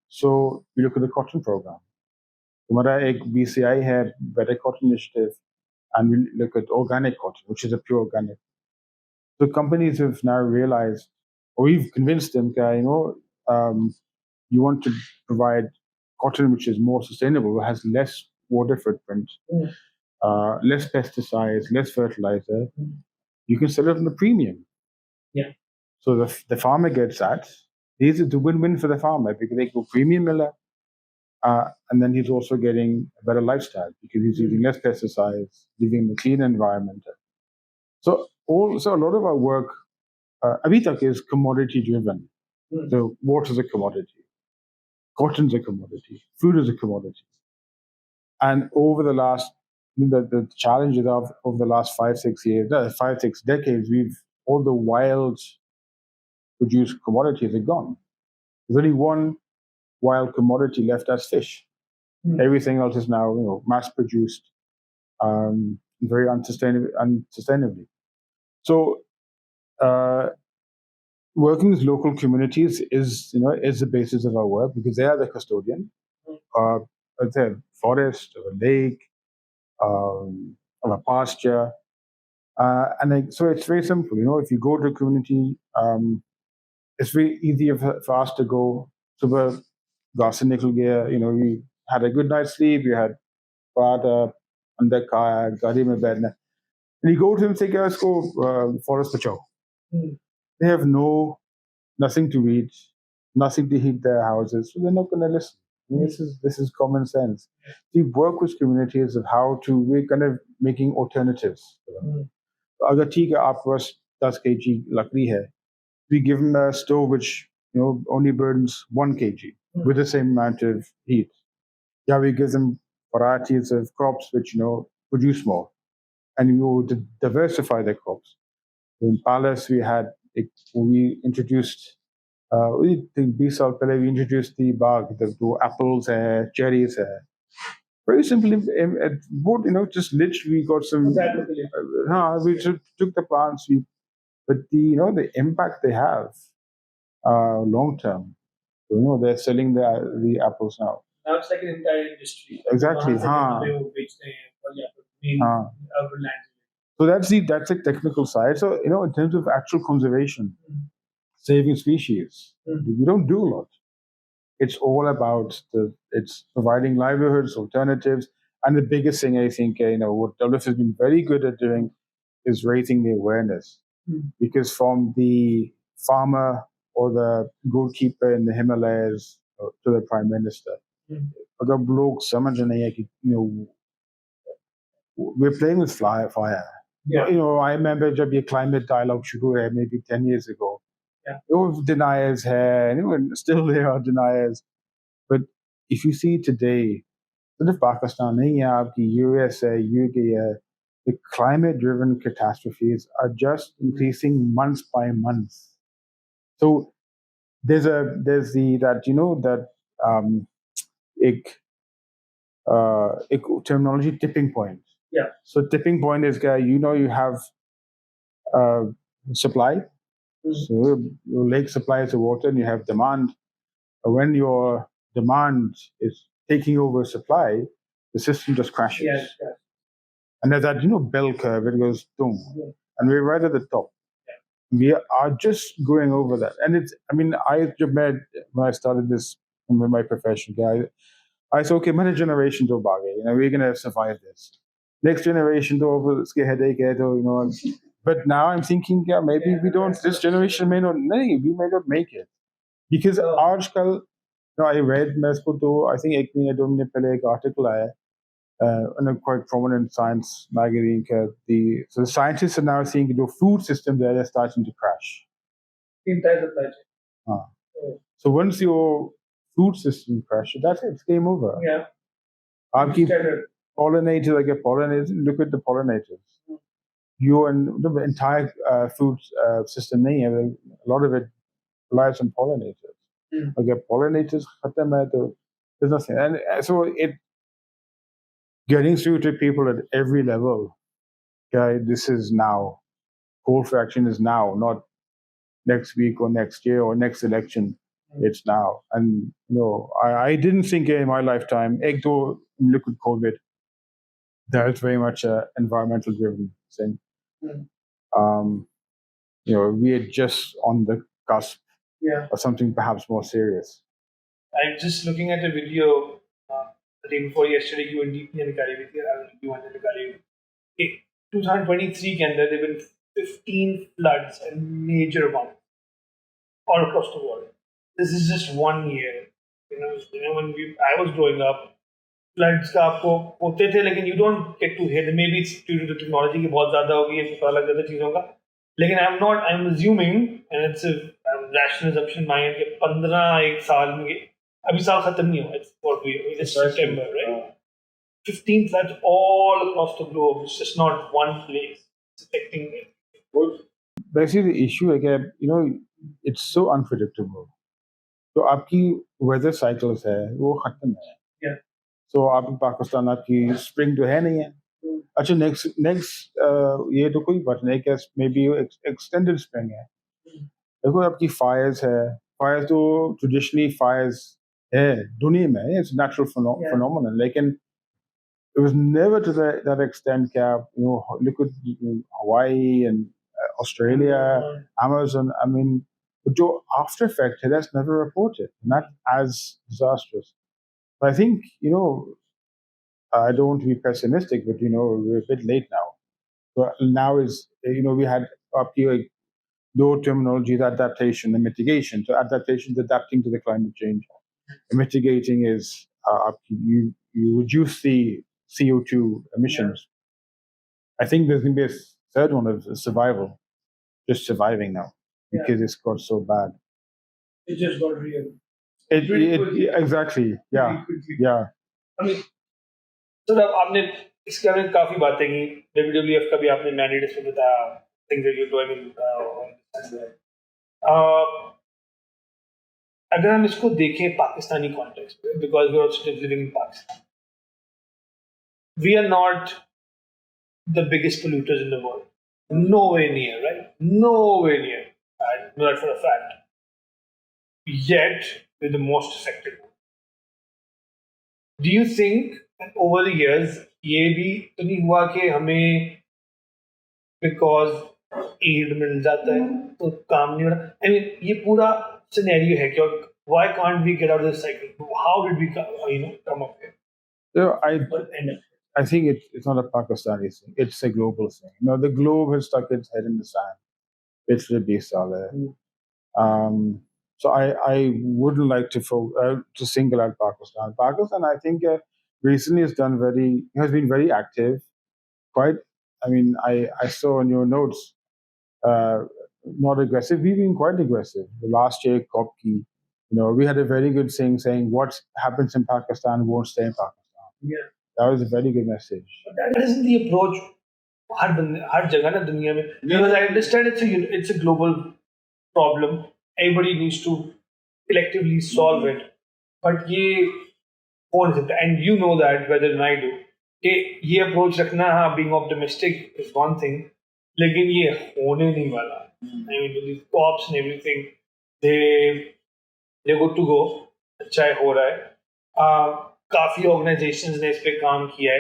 So you look at the cotton program. हमारा एक BCI है Better Cotton Initiative, and we look at organic cotton, which is a pure organic. So companies have now realized, or we've convinced them, you want to provide cotton which is more sustainable, has less water footprint, less pesticides, less fertilizer. You can sell it on a premium. So the farmer gets that. This is the win-win for the farmer because they go premium miller, and then he's also getting a better lifestyle because he's using less pesticides, living in a clean environment. So a lot of our work, abhi tak, is commodity driven. So water is a commodity, cotton's a commodity, food is a commodity. And over the challenges of over the last 5-6 decades, all the wild produced commodities are gone. There's only one wild commodity left, as fish. Everything else is now mass produced, very unsustainably. So working with local communities is the basis of our work because they are the custodian of a forest, of a lake, of a pasture. So it's very simple. If you go to a community, it's very easy for us to go. Subah ghas se nikal gaya. We had a good night's sleep. We had paratha, andar khaya, gadi mein baithna. And you go to them and say, let's go forest bachao. They have nothing to eat, nothing to heat their houses, so they're not going to listen. This is common sense. We work with communities of we're kind of making alternatives. Agar theek hai, aap paas 10 kg lakdi hai, we give them a stove which only burns 1 kg with the same amount of heat. Yeah, we give them varieties of crops which produce more, and we diversify the crops. In Palace, we introduced. We introduced the bag, the apples, cherries. Very simply, just literally we got some. We just took the plants, but the impact they have long term. So, they're selling the apples now. Now it's like an entire industry. Exactly. So that's the technical side. So in terms of actual conservation, saving species, we don't do a lot. It's all about it's providing livelihoods, alternatives, and the biggest thing I think what WWF has been very good at doing is raising the awareness, because from the farmer or the goalkeeper in the Himalayas to the Prime Minister, agar log samajh nahi hai ki, we're playing with fire. I remember jab ye climate dialogue shuru hai maybe 10 years ago. Deniers hai, and still there are deniers. But if you see today, सिर्फ Pakistan nahi hai, aapki US hai, UK hai, the climate-driven catastrophes are just increasing month by month. So there's terminology tipping point. So tipping point is you have supply. So your lake supplies the water, and you have demand. When your demand is taking over supply, the system just crashes. And there's that bell curve. It goes boom, and we're right at the top. We are just going over that, and when I started this with my profession, I said, okay, my generation to we're gonna survive this. Next generation to headache, but now I'm thinking, maybe we don't. This generation we may not make it, because आजकल I read I think 1 महीने 2 महीने पहले एक article आया in a quite prominent science magazine. So the scientists are now seeing the food system there is starting to crash. So once your food system crash, that's it. It's game over. Yeah. आपकी Standard. pollinators, like a pollinator, look at the pollinators. You and the entire food system, nahi hai, a lot of it relies on pollinators. Okay, pollinators, khatam hai, to there's nothing. And so it getting through to people at every level. Okay, this is now. Coal fraction is now, not next week or next year or next election. It's now. And I didn't think in my lifetime, ek to look at COVID, that is very much an environmental driven thing. Um, we are just on the cusp of something perhaps more serious. I'm just looking at a video the day before yesterday. You and DP and Nikali with you and Nikali. 2023 के अंदर there have been 15 floods and major ones all across the world. This is just 1 year. When I was growing up, floods का आपको होते थे, लेकिन you don't get to hear them. Maybe it's due to the technology की बहुत ज़्यादा होगी, ये पता लग जाता चीज़ों का. लेकिन I'm assuming, and it's a rational assumption in my end, कि 15 साल में अभी साल खत्म नहीं हुआ. It's what it's September, right? 15 floods all across the globe. It's just not one place. It's affecting it. Basically, the issue again, it's so unpredictable. So आपकी weather cycles है, वो खत्म है. Yeah. So आप पाकिस्तान आपकी spring तो है नहीं है. अच्छा next ये तो कोई बात नहीं, कि maybe extended spring है. देखो आपकी fires है. Fires तो traditionally fires है दुनिया में, it's a natural phenomenon. लेकिन it was never to that extent. Look at Hawaii and Australia, Amazon. I mean, but after effect, that's never reported, not as disastrous. But I think I don't want to be pessimistic, but we're a bit late now. So now is we had up here two terminologies: adaptation and mitigation. So adaptation is adapting to the climate change. And mitigating is you reduce the CO2 emissions. I think there's going to be a third one of survival, just surviving now because it's got so bad. It just got real. Exactly. Yeah. Yeah. I mean, so आपने इसके बारे में काफी बातें की. WWF का भी आपने मैंडेट इसमें बताया. Things that you're doing अगर हम इसको देखें पाकिस्तानी कॉन्टेक्स्ट में, because we're also living in Pakistan, we are not the biggest polluters in the world. Nowhere near, right? Nowhere near. I know that for a fact. Yet, we're the most affected. Do you think that over the years, ये भी तो नहीं हुआ कि हमें because aid मिल जाता है तो काम नहीं हो रहा? I mean, ये पूरा scenario है कि why can't we get out of this cycle? How did we come up here? I think it's not a Pakistani thing. It's a global thing. The globe has stuck its head in the sand. It's really solid. So I wouldn't like to single out Pakistan. Pakistan, I think, recently has been very active. I saw in your notes, not aggressive. We've been quite aggressive. The last year, COP, we had a very good thing saying what happens in Pakistan won't stay in Pakistan. Yeah. That was a very good message. But that isn't the approach हर जगह ना दुनिया में. Because I understand it's a global problem. Everybody needs to collectively solve it. But ये हो नहीं सकता. And you know that better than I do. कि ये approach रखना, being optimistic is one thing. लेकिन ये होने नहीं वाला. I mean, these cops and everything, they're good to go. अच्छा हो रहा है. काफी ऑर्गेनाइजेशंस ने इस पे काम किया है,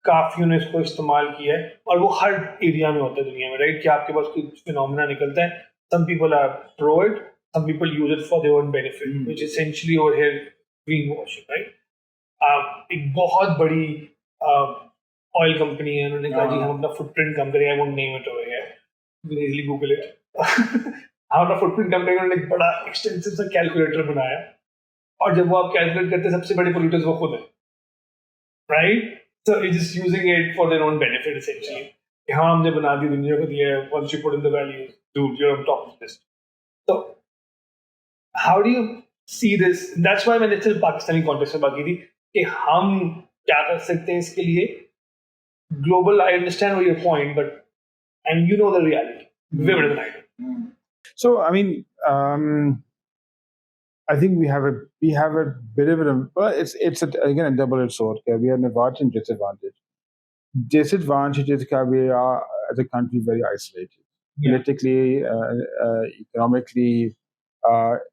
काफियों ने इसको इस्तेमाल किया है, और वो हर एरिया में होता है दुनिया में, राइट? कि आपके पास कोई फिनोमेना निकलता है. Some people are pro it, some people use it for their own benefit, which essentially over here green washing, right? एक बहुत बड़ी ऑयल कंपनी है, उन्होंने कहा जी हम अपना फुटप्रिंट कम करें. I won't name it over here, you can easily Google it. हम अपना फुटप्रिंट कम करेंगे. उन्होंने एक बड़ा एक्सटेंसिव सा कैलकुलेटर बनाया, और जब वो आप कैलकुलेट करते हैं, सबसे बड़े पोल्यूटर्स वो खुद है, right? So it is using it for their own benefit essentially. कि हाँ हमने बना दी, दुनिया को दिया है. Once you put in the values, dude, you are on top of this. So how do you see this. That's why मैंने सिर्फ पाकिस्तानी कॉन्टेक्स्ट में बात की थी कि हम क्या कर सकते हैं इसके लिए. Global, I understand your point, but and you know the reality way better than I do. So I mean, I think we have a bit of it's again a double-edged sword. Okay? We have an advantage and disadvantage. Disadvantage is that we are as a country very isolated, politically, economically,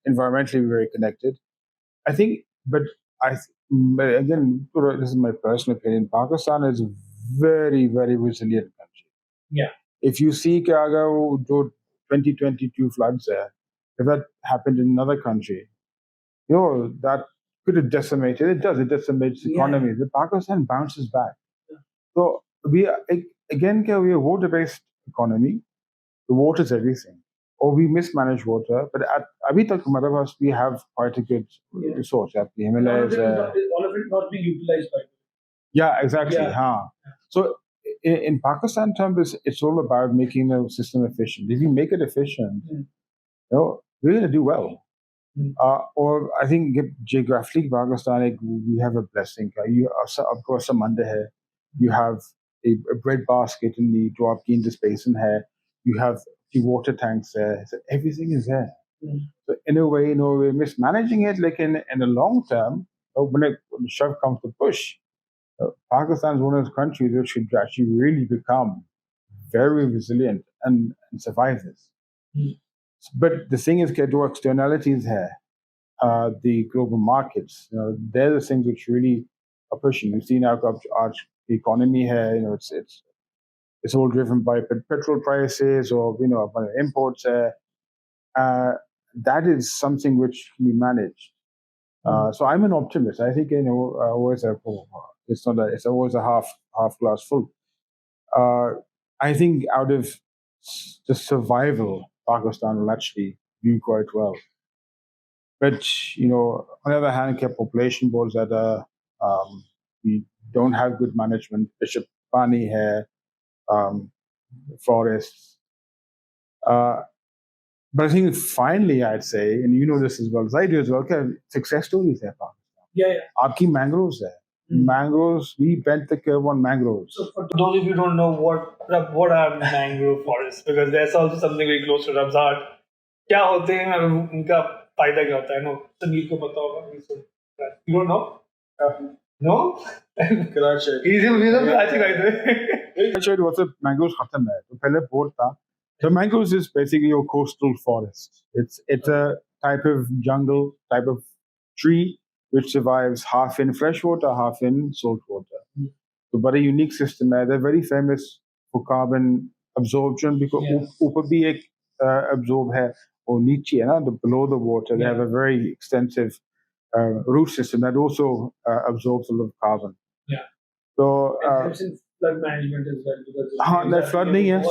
environmentally, we're very connected. I think, but again, this is my personal opinion. Pakistan is a very, very resilient country. Yeah. If you see the 2022 floods there, if that happened in another country, that could have decimated. It does. It decimates the economy. The Pakistan bounces back. Yeah. So we are a water-based economy. The water is everything. Or we mismanage water, but at Abhi tak we have quite a good resource at the Himalayas. All of it not being utilized by. Yeah, exactly. Yeah. So in Pakistan terms, it's all about making the system efficient. If you make it efficient, we're going to do well. Or I think geographically, Pakistan, we have a blessing. You of course, samandar hai. You have a bread basket in the Joab Indus Basin hai. You have the water tanks there. So everything is there. So in a way, we're mismanaging it. Like in the long term, when the shove comes to push, Pakistan is one of those countries that should actually really become very resilient and survive this. But the thing is, there are externalities here. The global markets, they're the things which really are pushing. You've seen our economy here. It's all driven by petrol prices or imports. That is something which can be managed. So I'm an optimist. I think always it's always a half glass full. I think out of the survival, Pakistan will actually do quite well. But on the other hand, population boards that we don't have good management. Bishop Pani here, forests. But I think finally, I'd say, and this as well as I do as well, success stories there, Pakistan. Yeah. Aapki mangroves there. Mangroves, we bent the curve on mangroves. So for those of you who don't know what are mangrove forests, because there's also something very close to Rab's heart. क्या होते हैं और उनका फायदा क्या होता है? No, Sameer को पता होगा. You don't know? No? Can I check? He's actually right there. Actually, what's a mangroves खत्म है. तो पहले बोर्ड था. So mangroves is basically your coastal forest. It's a type of jungle, type of tree which survives half in fresh water, half in salt water. So, but a unique system है. They're very famous for carbon absorption because ऊपर भी एक absorb है or नीचे है ना, below the water. They have a very extensive root system that also absorbs a lot of carbon. Yeah. So. Flood management as well because flood नहीं है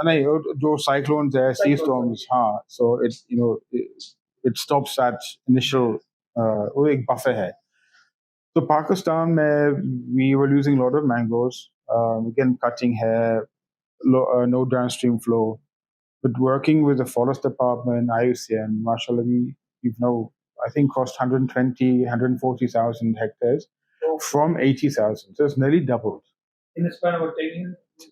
नहीं जो cyclones है sea storms so it stops that initial वो एक buffer है. So Pakistan we were losing a lot of mangroves, again cutting है, no downstream flow, but working with the forest department, IUCN, mashallah, we've now I think crossed 140,000 hectares from 80,000, so it's nearly doubled. In a span of about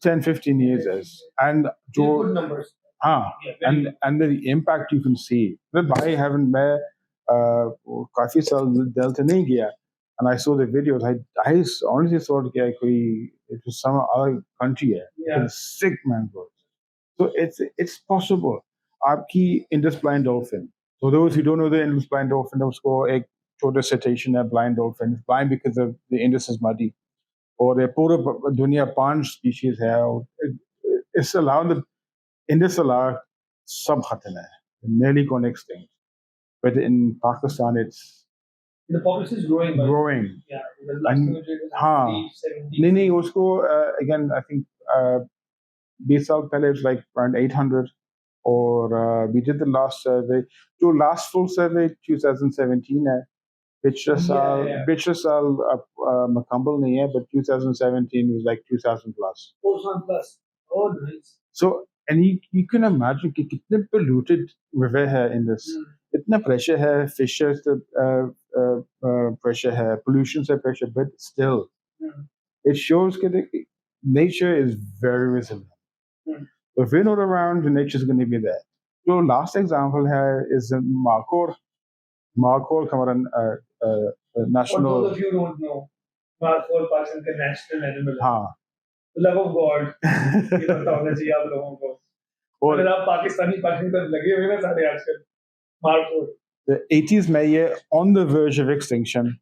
10-15 years. And good numbers. And the impact you can see. I haven't काफी साल Delta नहीं गया, and I saw the videos. I honestly thought it was some other country है. It's sick mangroves. So it's possible. आपकी Indus blind dolphin. For those who don't know the Indus blind dolphin, उसको एक छोटा cetacean है, blind dolphin. It's blind because the Indus is muddy. Or a पूरा दुनिया 5 species है. It's allowed the Indus allowed सब खत्म है, nearly gone extinct. But in Pakistan, the population is growing. Growing. Yeah. The last 70. नहीं उसको again I think 20 साल पहले it's like around 800. Or we did the last survey. The last full survey 2017 है. पिछले साल मुकम्मल नहीं है, but 2017 was like 2,000 plus. 4,000 plus. Oh, nice. So, and you can imagine कि कितने polluted river है in this. इतना प्रेशर है, फिशर से प्रेशर है, पोल्यूशन से pressure, but still it shows that nature is very resilient. If we're not around, the nature is going to be there. So last example here is Markor. Markor हमारा For national. those of you who don't know, Markhor Pakistan का national animal है. हाँ. The love of God. ये पता होना चाहिए आप लोगों को. और अगर आप पाकिस्तानी पाकिस्तान लगे हुए ना सारे आजकल. Markhor. The 80s में ये on the verge of extinction.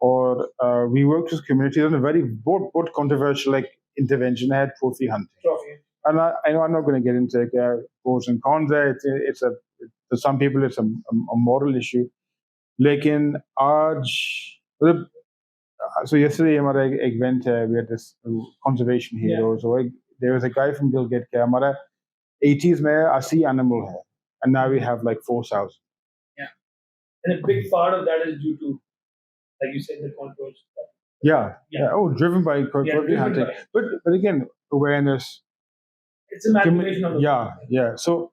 Or we worked with communities on a very both controversial like intervention had trophy hunting. Trophy. And I know I'm not going to get into pros and cons there. It's a for some people it's a moral issue. लेकिन आज so yesterday हमारा एक event है, we had this conservation heroes. So there was a guy from Gilgit के हमारा 80s में 80 animal है, and now we have like 4,000. Yeah, and a big part of that is due to, like you said, the controls. Yeah. Oh, driven by trophy hunting. But again, awareness. It's a manipulation of the Yeah. So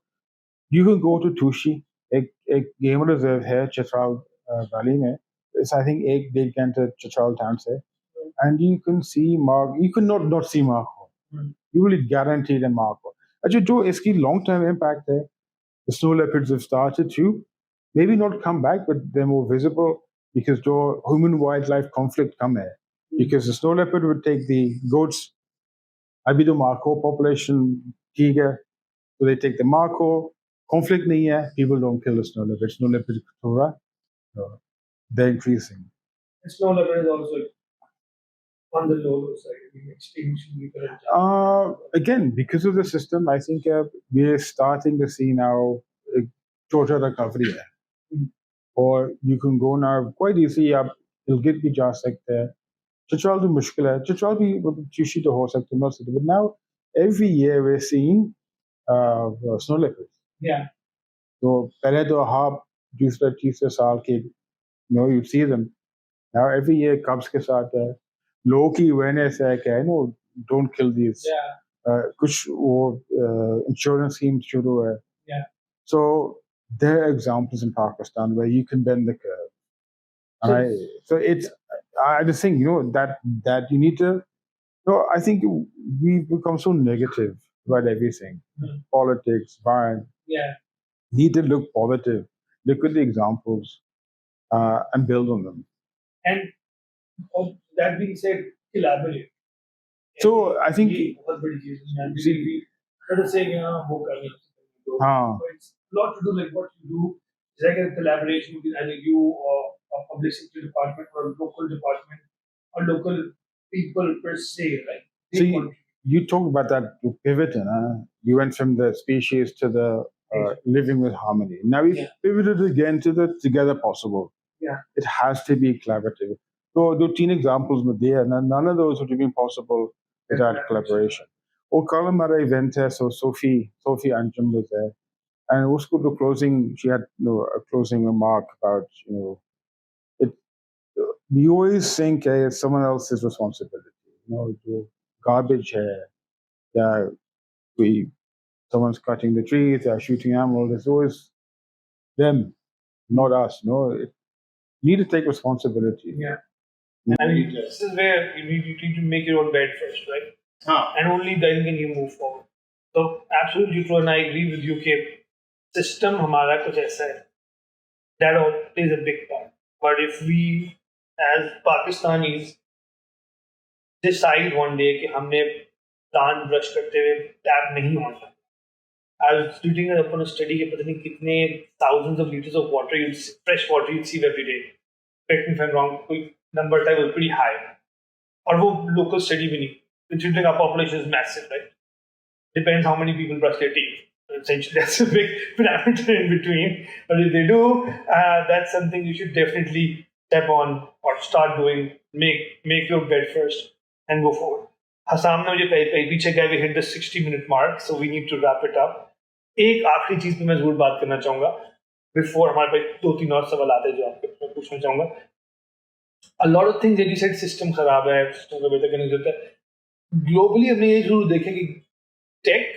you can go to Tushi, a game reserve है Chitral Valley में. It's I think 1.5 घंटे Chitral town से, and you can see mark. You can not see mark. You will guaranteed a mark. अच्छा जो इसकी long term impact है, the snow leopards have started to maybe not come back, but they're more visible because जो human wildlife conflict come है. Because the snow leopard would take the goats. अभी तो marco population ठीक है, so they take the marco. Conflict nahi hai, people don't kill the snow leopard. Snow leopard so they're increasing. The snow leopard is also on the low side, extinction. Again, because of the system, I think we're starting to see now total recovery hai. Or you can go now quite easily up. Gilgit bhi ja sakte hai. Chitral to mushkil hai. Chitral bhi Tushi to ho sakte hai, but now every year we're seeing snow leopards. Yeah. So पहले तो आप दूसरे तीसरे साल के you'd see them. Now every year cubs के साथ है. लोगों की awareness है कि don't kill these. Yeah. कुछ वो insurance schemes शुरू है. Yeah. So there are examples in Pakistan where you can bend the curve. So it's I just think that you need to. No, I think we've become so negative about everything. Politics, violence. Yeah. Need to look positive, look at the examples, and build on them. And that being said, collaborate. So I think बहुत बड़ी चीज़ है. We try to say वो करने. So it's a lot to do like what you do. It's like a collaboration between either you or a public sector department or a local department or local people per se, right? So you talk about that pivot, you went from the species to the living with harmony. Now we pivoted again to the together possible. Yeah. It has to be collaborative. So the 10 examples were there, and none of those would have been possible without collaboration. Or Kalamara event, so Sophie Anjum was there. And also the closing, she had a closing remark about, we always think it's someone else's responsibility. The garbage here, someone's cutting the trees, they're shooting animals. It's always them, not us. You need to take responsibility. Yeah. And this is where you need to make your own bed first, right? And only then can you move forward. So absolutely true, and I agree with you that system हमारा कुछ ऐसा है that all plays a big part. But if we as Pakistanis decide one day कि हमने दांत brush करते हुए tap नहीं होना, I was reading upon a study कि पता नहीं कितने thousands of liters of water, fresh water you receive every day. Correct me if I'm wrong, कोई number था was pretty high. और वो local study भी नहीं. Considering our population is massive, right? Depends how many people brush their teeth. Essentially, that's a big parameter in between. But if they do, that's something you should definitely step on or start doing. Make your bed first and go forward. Hassan ने मुझे पीछे गए, we hit the 60-minute mark, so we need to wrap it up. एक आखिरी चीज पे मैं जरूर बात करना चाहूँगा. Before हमारे पास 2-3 और सवाल आते हैं जो आपको पूछना चाहूँगा. A lot of things that you said system खराब है, system का बेहतर करने की जरूरत है. Globally हमने ये जरूर देखा कि tech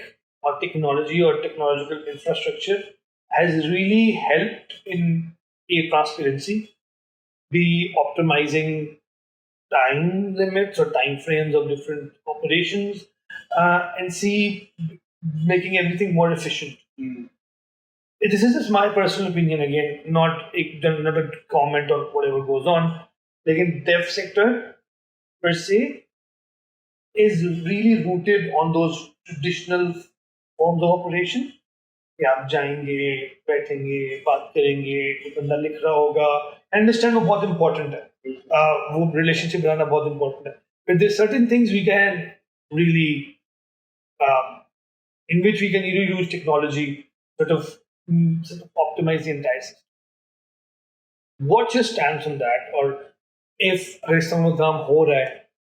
or technology or technological infrastructure has really helped in A, transparency, B, optimizing time limits or time frames of different operations, and C, making everything more efficient. This is just my personal opinion again, not a comment on whatever goes on. Like in dev sector per se is really rooted on those traditional forms of operation. कि आप जाएंगे, बैठेंगे, बात करेंगे, कोई बंदा लिख रहा होगा, अंडरस्टैंड वो बहुत इंपॉर्टेंट है, वो रिलेशनशिप बनाना बहुत इंपॉर्टेंट है. But there's certain things we can really, in which we can really use technology, sort of optimize the entire system. What's your stance on that? Or if अगर इस तरह का काम हो रहा है,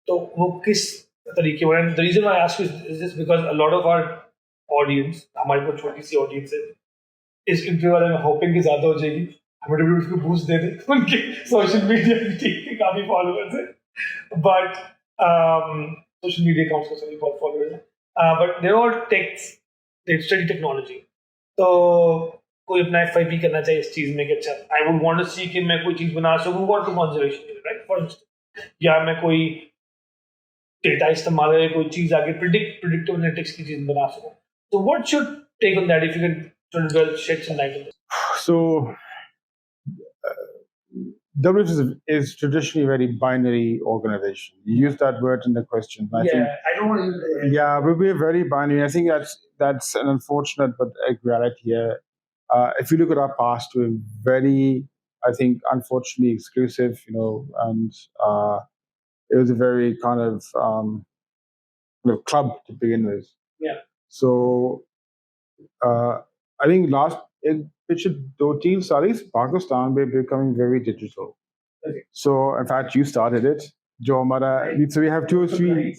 तो वो किस तरीके में? And the reason why I ask you is just because a lot of our audience, हमारी बहुत छोटी सी audience है, इस इंटरव्यू वाले में होपिंग की ज़्यादा हो जाएगी, हमें WWF को बूस्ट दे दे, उनके सोशल मीडिया के काफ़ी फॉलोअर्स हैं, बट सोशल मीडिया अकाउंट्स को सभी बहुत फॉलोअर्स हैं, but they're all techs, they study technology. तो कोई अपना FYP करना चाहिए इस चीज़ में कि अच्छा I would want to see कि मैं कोई चीज़ बना सकूँ what to conservation, right, for instance, या मैं कोई डेटा इस्तेमाल करके कोई चीज़ आगे प्रिडिक्टिव एनालिटिक्स की चीज़ बना सकूँ. So what's your take on that, if you can sort of shed some light on this? So, WWF is traditionally a very binary organization. You use that word in the question. I think, I don't want to use it. yeah, we're very binary. I think that's an unfortunate but a reality here. If you look at our past, we're very, I think, unfortunately exclusive, and it was a very kind of club to begin with. Yeah. So I think पिछले 2-3 साल Pakistan we're becoming very digital. Okay. So in fact you started it. जो हमारा, so we have 2 or 3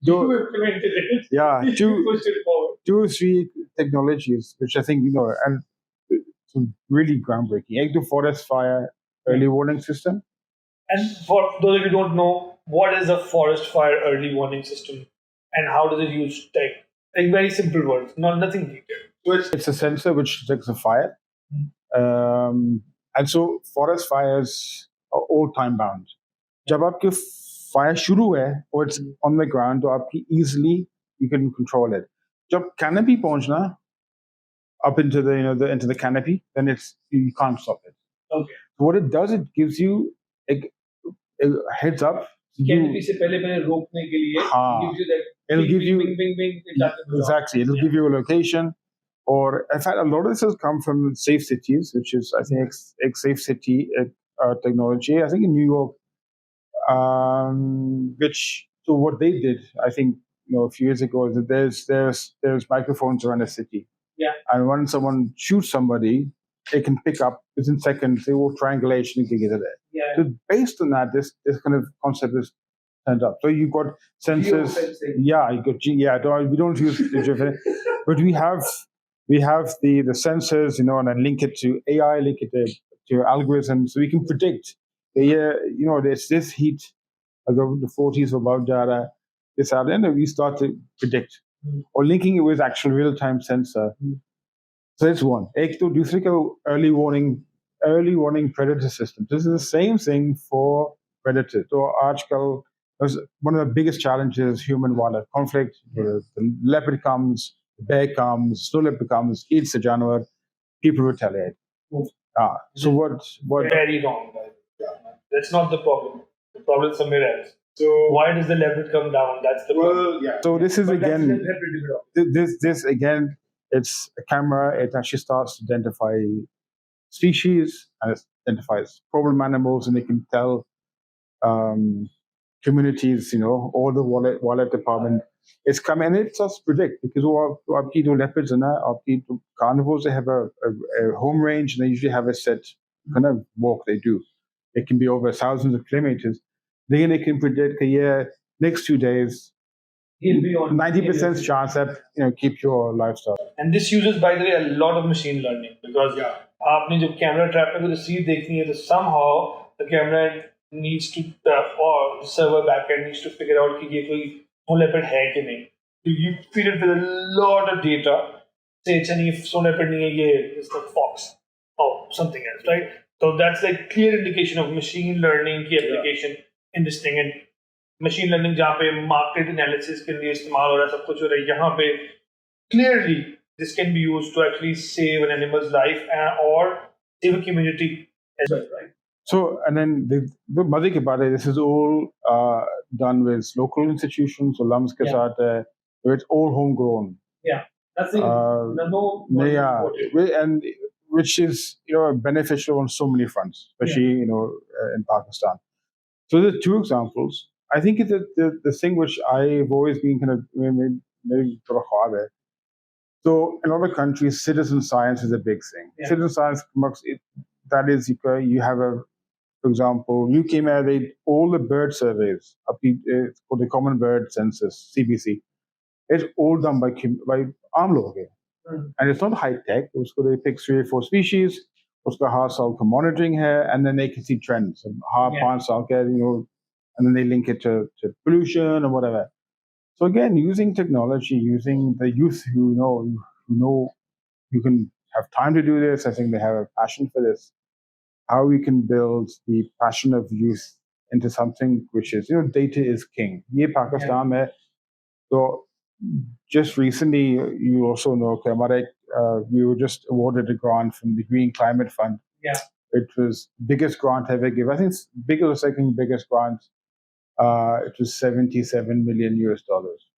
you implemented it. Yeah, you pushed it forward. 2 or 3 technologies which I think and some really groundbreaking. Ek to forest fire early warning system. And for those of you who don't know, what is a forest fire early warning system and how does it use tech? In very simple words, nothing detailed. So it's a sensor which detects a fire. And so forest fires are all time bound. जब आपके fire शुरू है or it's on the ground, तो आपकी easily you can control it. जब canopy पहुंचना up into the into the canopy, then you can't stop it. Okay. So what it does, it gives you a heads up. Canopy से पहले रोकने के लिए gives you that. It'll give you exactly. It'll give you a location. Or in fact, a lot of this has come from Safe Cities, which is I think Safe City technology. I think in New York, so what they did, I think a few years ago, is that there's microphones around the city. Yeah. And when someone shoots somebody, they can pick up within seconds. They will triangulation and get it there. Yeah. So based on that, this kind of concept is turned up. So you've got sensors. Yeah, we don't use the but we have the sensors, and then link it to AI, link it to algorithms, so we can predict. There's this heat, the 40s above data, this out, and we start to predict, or linking it with actual real-time sensor. So that's one. एक तो दूसरे का early warning predator system. This is the same thing for predators. So आजकल one of the biggest challenges is human-wildlife conflict. The leopard comes, the bear comes, snow leopard comes, eats the januar, people retaliate. So what? Very wrong. That's not the problem. The problem is somewhere else. So why does the leopard come down? That's the problem. Yeah. So this is this again. It's a camera. It actually starts to identify species and it identifies problem animals, and it can tell communities, all the wildlife department. It's coming, and it starts to predict, because आपकी जो leopards and आपकी carnivores, they have a home range, and they usually have a set kind of walk they do. It can be over thousands of kilometers. Then they can predict next 2 days, he'll be on 90% chance that keep your livestock. And this uses, by the way, a lot of machine learning, because आपने जब camera trap में कुछ receive देखनी है, तो somehow the camera needs to or the server backend needs to figure out कि ये कोई leopard है कि नहीं. So you feed it with a lot of data, say it's any सोने पर नहीं है ये it's like fox or something else, right? So that's like clear indication of machine learning की application in this thing, and machine learning जहाँ पे market analysis के लिए इस्तेमाल हो रहा है, सब कुछ हो रहा है, यहाँ पे clearly this can be used to actually save an animal's life or save a community as well, right? So, and then the Madhi ke baare, this is all done with local institutions, so LUMS ke saath hai, so it's all homegrown. Yeah, nothing, and which is beneficial on so many fronts, especially in Pakistan. So there are two examples. I think the thing which I've always been kind of maybe so in a lot of countries, citizen science is a big thing. Yeah. Citizen science, that is, you have for example, UK made all the bird surveys for the Common Bird Census, CBC. It's all done by आम लोग हैं. And it's not high tech. उसको they pick 3 or 4 species. उसका हर साल का monitoring है, and then they can see trends. हर 5 साल के, and then they link it to pollution or whatever. So again, using technology, using the youth who can have time to do this. I think they have a passion for this. How we can build the passion of youth into something which is, data is king. ये Pakistan में, so just recently, you also know, we were just awarded a grant from the Green Climate Fund. Yeah. It was biggest grant ever given. I think it's bigger or second biggest grant. It was $77 million.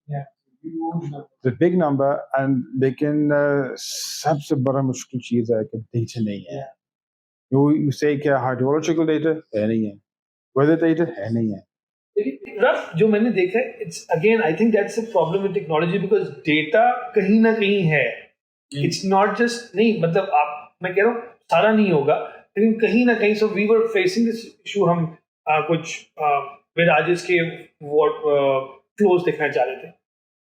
Yeah. It's a big number, and लेकिन सबसे बड़ा मुश्किल चीज़ है कि data नहीं है. You say क्या hydrological data है नहीं है, weather data है नहीं है. रफ जो मैंने देखा है, it's again I think that's a problem with technology because data कहीं ना कहीं है. It's not just नहीं, मतलब मैं कह रहा हूँ सारा नहीं होगा, लेकिन कहीं ना कहीं. So we were facing this issue. हम कुछ विराजेस के फ्लोज देखना चाह रहे थे.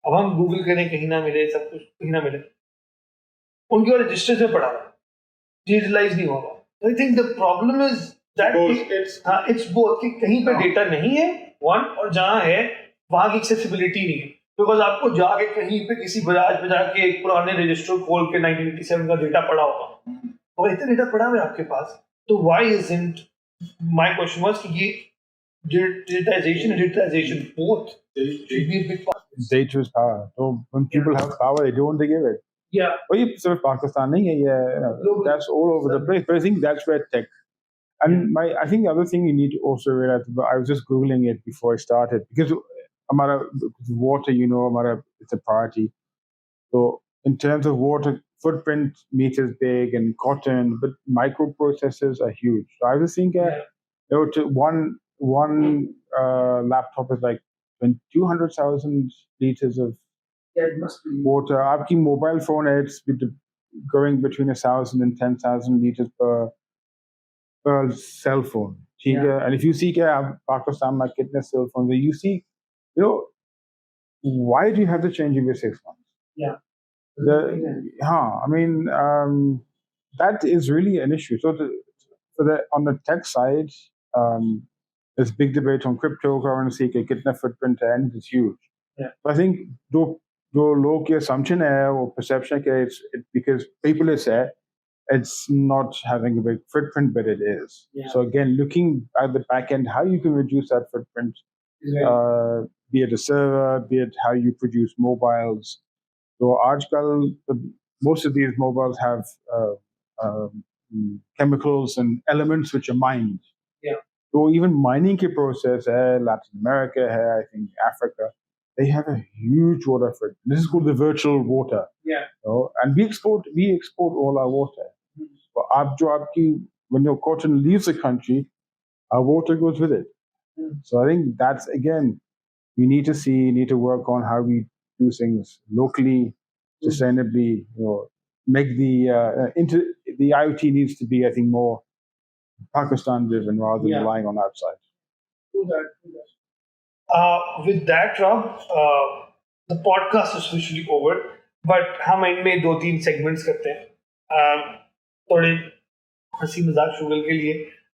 अब हम गूगल करें, कहीं ना मिले, सब कुछ कहीं ना मिले. उनके और रजिस्टर में पड़ा हुआ, डिजिटलाइज नहीं होगा. I think the problem is that it's both कि कहीं पे डेटा नहीं है वन, और जहाँ है वहाँ की एक्सेसिबिलिटी नहीं है. बिकॉज आपको जाके कहीं पे किसी बजाज पे जाके एक पुराने रजिस्टर खोल के 1987 का डेटा पड़ा होगा, और इतना डेटा पड़ा हुआ है आपके पास, तो why isn't, my question was कि ये digitization and digitization both should be a big part. Data is power. So when people have power, they don't want to give it. Yeah. Well, you sort of Pakistan नहीं है, that's all over the place. But I think that's where tech. And I think the other thing you need to also realize, I was just Googling it before I started, because water, it's a priority. So in terms of water, footprint meters big and cotton, but microprocessors are huge. So I was thinking, one laptop is like 200,000 liters of it must be water. आपकी mobile phone है, it's going between 1,000 and 10,000 liters per cell phone. ठीक है. And if you see क्या पाकिस्तान में कितने cell phones है, you see, why do you have to change every 6 months? Yeah. I mean, that is really an issue. So on the tech side, there's big debate on cryptocurrency, कि कितना footprint है, and it's huge. Yeah. So I think जो लोग की assumption है, वो perception है, it's because people say it's not having a big footprint, but it is. Yeah. So again, looking at the back end, how you can reduce that footprint, be it a server, be it how you produce mobiles. So आजकल most of these mobiles have chemicals and elements which are mined. Yeah. So even mining के process है, Latin America है, I think Africa, they have a huge water footprint. This is called the virtual water. Yeah. And we export all our water. But when your cotton leaves the country, our water goes with it. So I think that's, again, we need to work on how we do things locally, sustainably. Make the IoT needs to be, I think, more Pakistan driven rather than relying on outside. True that. With that, Rob, the podcast is officially over, but हम इनमें 2-3 segments करते हैं, थोड़े हंसी मजाक शुगल के लिए,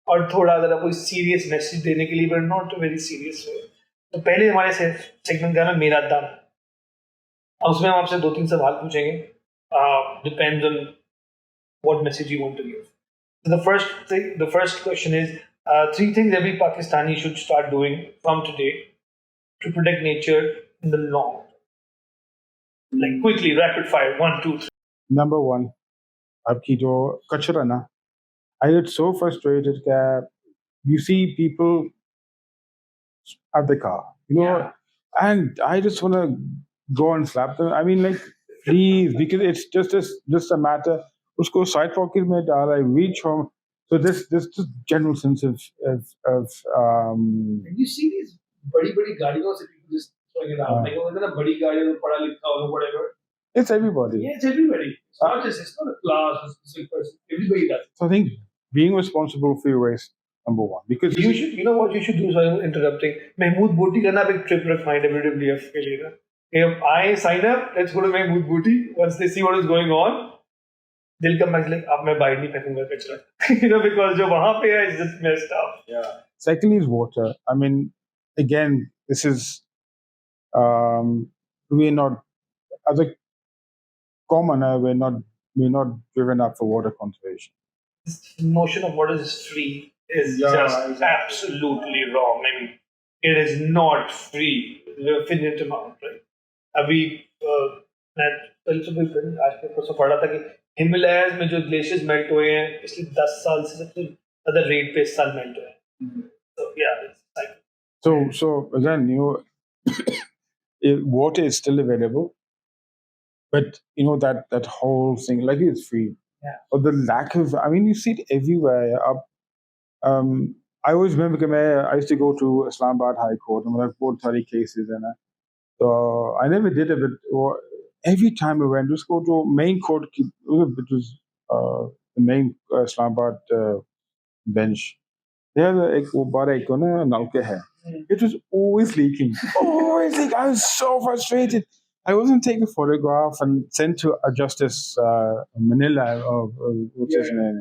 और थोड़ा अगर कोई सीरियस मैसेज देने के लिए, but not very serious way. तो पहले हमारे सेगमेंट का ना मेरा दम, उसमें हम आपसे 2-3 सवाल पूछेंगे, depends on what message you want to give. So the first question is three things every Pakistani should start doing from today to protect nature in the long term. Like quickly, rapid fire, 1, 2, 3. Number one, आपकी जो कचरा ना, I get so frustrated that you see people at the car, Yeah. and I just want to go and slap them. I mean, like, please, because it's just a matter. Usko side pocket mein dal, I reach home. So this just general sense of And you see these badi gaadiyon se people just throwing it out. Like, oh, it's a badi gaadi, pada likha or whatever. it's everybody. Yeah, it's everybody. It's not a class or specific person. Everybody does. So I think being responsible for your waste, number one, because You know what you should do? Sorry, I'm interrupting. Mehmood Booty का ना एक trip रखना है WWF के लिए ना. If I sign up, let's go to Mehmood Booty. Once they see what is going on, they'll come back like, अब मैं बाहर नहीं फेंकूंगा कचरा. Because जो वहाँ पे है is just messed up. Yeah. secondly is water. I mean, again, this is we're not as a commoner, we're not driven up for water conservation. This notion of water is free is Yeah, just exactly. absolutely wrong. I mean, it is not free. There's a finite amount, right? अभी मैं कल सुबह आज के परसों पढ़ा था कि हिमालयाज में जो ग्लेशियर्स मेल्ट हुए हैं पिछले 10 साल से सबसे ज़्यादा रेट पे इस साल मेल्ट हुए हैं. So yeah, it's like So again, water is still available, but that whole thing, like, it's free. Yeah. But the lack of, I mean, you see it everywhere. I always remember that I used to go to Islamabad High Court and I bought 30 cases, and so I never did it, but every time I went, just go to main court, which was the main Islamabad bench. There, it was always leaking. Always leaking. I was so frustrated. I wasn't taking a photograph and sent to a Justice Manila, or what's his name?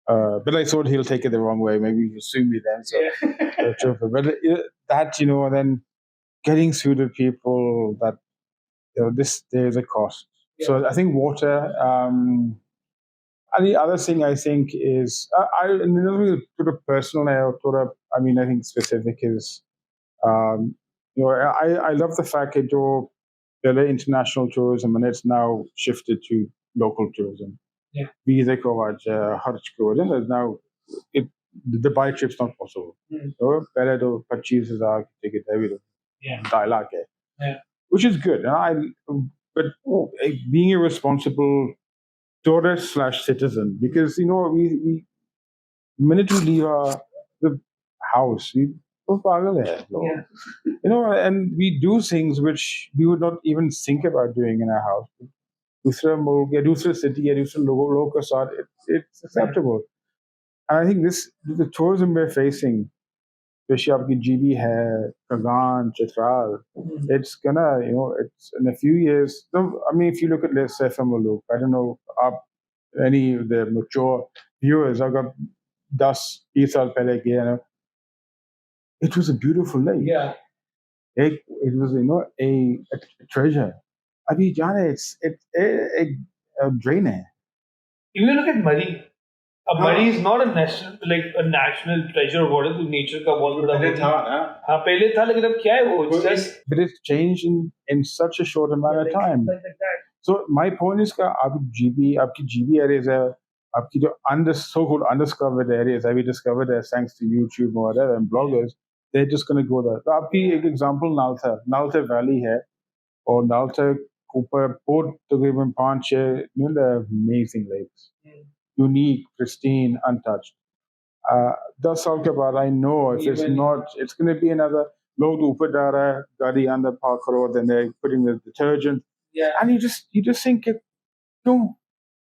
But I thought he'll take it the wrong way. Maybe he'll sue me then. So, but that, and then getting through to people that, there's a cost. So I think water. And the other thing I think is, and this is sort of personal, I think specific is, I love the fact that there are international tourism and it's now shifted to local tourism. Yeah. Visa coverage, there's now, the buy trip's not possible. So, पहले तो 25,000 की ticket है भी yeah. 2 lakh है. Yeah. Which is good. But being a responsible tourist / citizen, because we the minute we leave the house, we and we do things which we would not even think about doing in our house. दूसरा मुल्क या दूसरे city या दूसरे लोगों के साथ, it's acceptable. And I think the tourism we're facing, especially आपकी GB है, Kagan, Chitral, it's gonna, it's in a few years. I mean, if you look at, let's say, from a look, I don't know, any of the mature viewers, I've got 10-20 साल पहले गया, it was a beautiful lake. Yeah. It was, a treasure. अभी जाने, it's a drain है. Even look at Murray. Murray is not a national treasure or whatever. Nature का बहुत बड़ा पहले था ना. हाँ पहले था लेकिन अब क्या है वो? It's just But it's changed in such a short amount of time. like that. So my point is that आपकी GB areas है, आपकी जो so-called undiscovered areas have we discovered as thanks to YouTube or whatever and bloggers, they're just going to go there. तो आपकी एक example Naltha Valley है, और Naltha ऊपर port तकरीबन 5-6, they're amazing lakes, unique, pristine, untouched. 10 साल के बाद, I know if it's not, it's going to be another लोग ऊपर जा रहा है, गाड़ी अंदर park करो, then they're putting the detergent. Yeah. And you just think,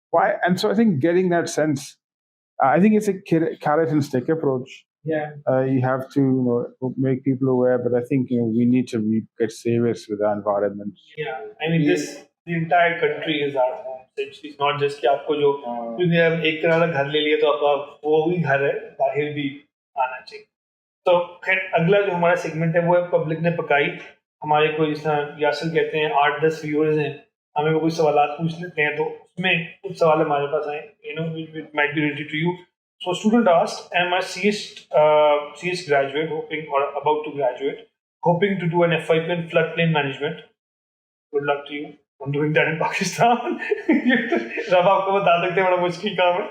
why? And so I think getting that sense, I think it's a carrot and stick approach. Yeah. You have to make people aware, but I think we need to get serious with our environment. Yeah, I mean the entire country is our home. It's not just कि आपको जो तुमने अब एक तरह का घर ले लिया तो आप वो भी घर है, बाहर भी आना चाहिए. तो खैर अगला जो हमारा सेगमेंट है वो है पब्लिक ने पकाई. हमारे कोई जिस तरह यासिर कहते हैं 8-10 व्यूअर्स हैं हमें कोई सवालात पूछ लेते हैं तो उसमें कुछ सवाल हमारे पास आए, it might be related to you. So student asked, am a CS graduate hoping or about to graduate, hoping to do an FIP in floodplain management. Good luck to you on doing that in Pakistan. रब आपको बता सकते हैं बड़ा मुश्किल काम है.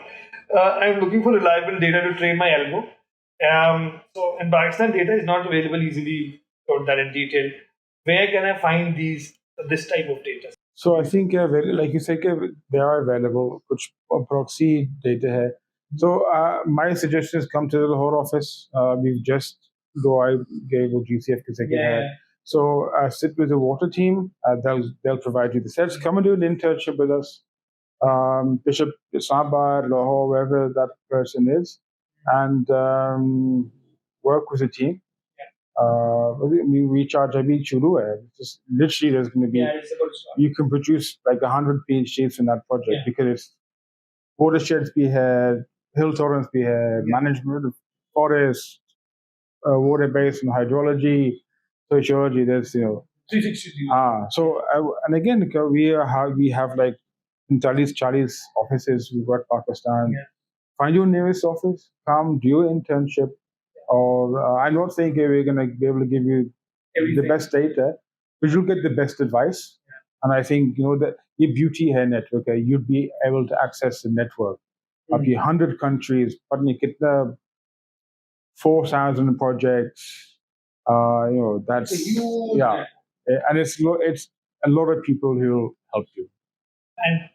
I'm looking for reliable data to train my algo. So in Pakistan, data is not available easily for that in detail. Where can I find this type of data? So I think like you said, they are available. कुछ proxy data है. So my suggestion is come to the Lahore office. We've just though I gave a GCF के second head. So sit with the water team. They'll provide you the sets. Come and do an internship with us. Bishop Islamabad, Lahore, wherever that person is, and work with the team. We charge a bit churu hai. Just literally, there's going to be you can produce like 100 PhDs in that project because it's watersheds be had, hill torrents be had, management of forest, water basin hydrology, sociology. There's 360. So and again we have like in Charlie's offices. We've got Pakistan. Find your nearest office. Come do your internship. Or I'm not saying we're going to be able to give you the best data, but you'll get the best advice. And I think that your beauty hai network hai, you'd be able to access the network of the 100 countries. But 4,000 projects. That's huge. And it's a lot of people who will help you. And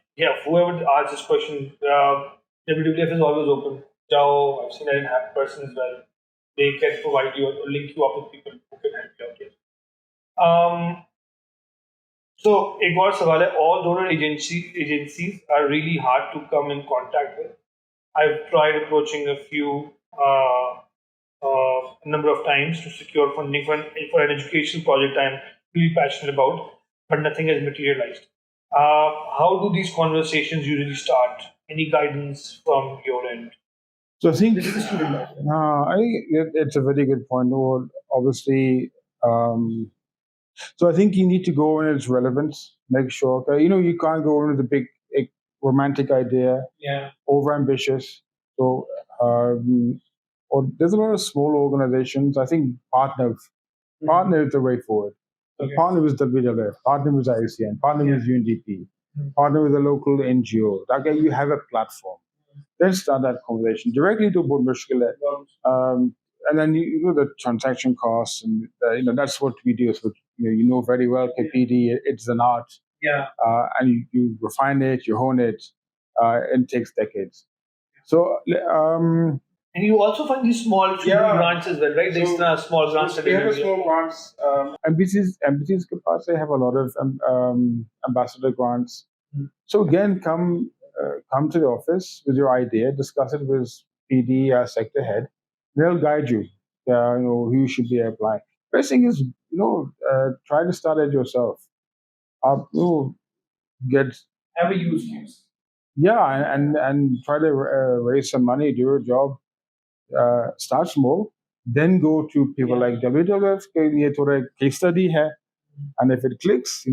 whoever asked this question, WWF is always open. I've seen that in Happy Person as well. They can provide you or link you up with people who can help you out here. So, एक और सवाल है, all donor agencies are really hard to come in contact with. I've tried approaching a few number of times to secure funding for an educational project I'm really passionate about, but nothing has materialized. How do these conversations usually start? Any guidance from your end? So I think it's a very good point. Obviously, so I think you need to go in its relevance. Make sure you can't go in with a big romantic idea. Over ambitious. So or there's a lot of small organizations. I think partner is the way forward. Partner with WWF, partner with ICN, partner with UNDP, partner with a local NGO. That way you have a platform. Then start that conversation directly to board mushkil hai. And then the transaction costs and that's what we do. So you know very well KPD, it's an art. And you refine it, you hone it. It takes decades. So and you also find these small grants as well, right? There's small grants. We have small grants. Embassies ke paas they have a lot of ambassador grants. So again, come to the office with your idea, discuss it with PD or sector head. They'll guide you. Who you should be applying. First thing is, try to start it yourself. Have a use case. Yeah, and try to raise some money, do your job. Start small, then go to people like WWF. ये थोड़ा case study है, and if it clicks,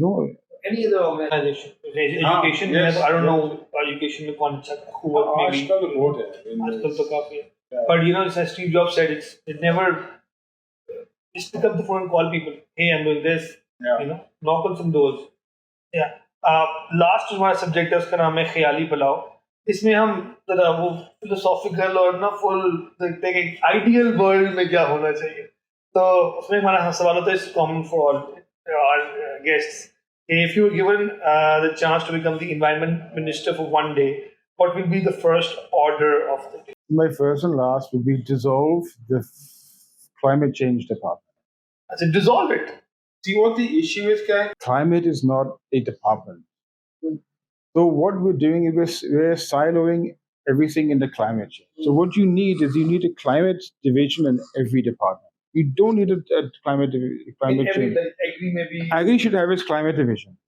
any other organization. Education, I don't know education में कौन सा who maybe. आजकल तो बहुत है. आजकल तो काफी है. But as Steve Jobs said, it never just pick up the phone and call people. Hey, I'm doing this. Knock on some doors. Last हमारा subject है उसका नाम है ख्याली पुलाव. इसमें हम जरा वो फिलोसॉफिकल और ना फुल देखते हैं कि आइडियल वर्ल्ड में क्या होना चाहिए. तो उसमें हमारा सवाल होता है it's common for all our guests. If you were given the chance to become the environment minister for one day, what will be the first order of the day? My first and last would be dissolve the climate change department. I said dissolve it. See what the issue is, guys? Climate is not a department. So what we're doing is we're siloing everything in the climate change. So what you need a climate division in every department. You don't need a climate change. Agri should have its climate division.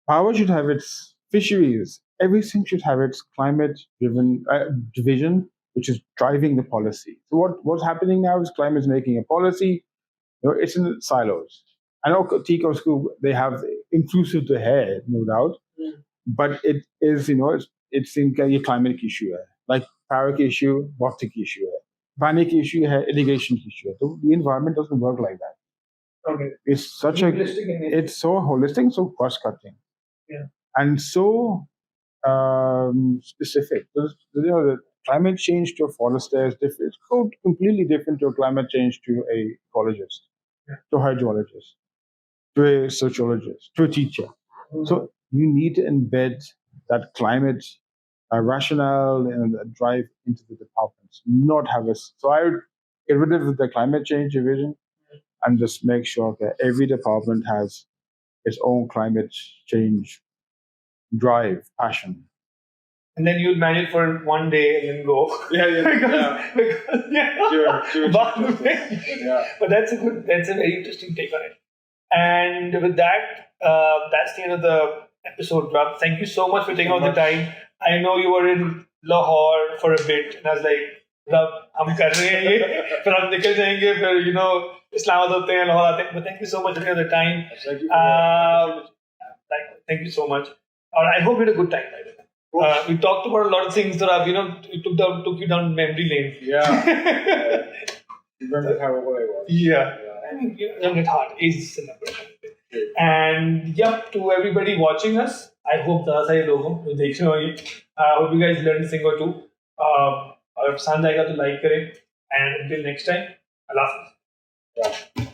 Power should have its fisheries. Everything should have its climate-driven division, which is driving the policy. So what's happening now is climate is making a policy. It's in silos. I know Tico School, they have inclusive to है, no doubt. But it is, it's इनका ये climate issue है, like power issue, water issue है, पानी की issue है, irrigation issue है. So the environment doesn't work like that. Okay. It's such Holistic in nature. it's so holistic, so cost cutting, and so specific. The climate change to a forester is different. It's completely different to a climate change to a ecologist, to a hydrologist, to a sociologist, to a teacher. So you need to embed that climate rationale and drive into the departments, not have a. So I would get rid of the climate change division and just make sure that every department has its own climate change drive, passion. And then you'll manage for one day and then go. But that's a very interesting take on it. And with that, that's the end of the episode, Rab. Thank you so much for taking out the time. I know you were in Lahore for a bit, and I was like, Rab, हम कर रहे हैं ये, फिर हम निकल जाएंगे, फिर Islamabad होते हैं, Lahore आते हैं. But thank you so much for taking out the time. Thank you so much. I hope you had a good time, by the way. We talked about a lot of things that have, it took you down memory lane. Yeah. Remember how old I was. Yeah. I mean, young at heart is the number. And to everybody watching us, I hope that सारे लोग हो जो देख रहे होंगे. Hope you guys learned a thing or two. अगर पसंद आएगा तो like करें. And until next time, Allah Hafiz.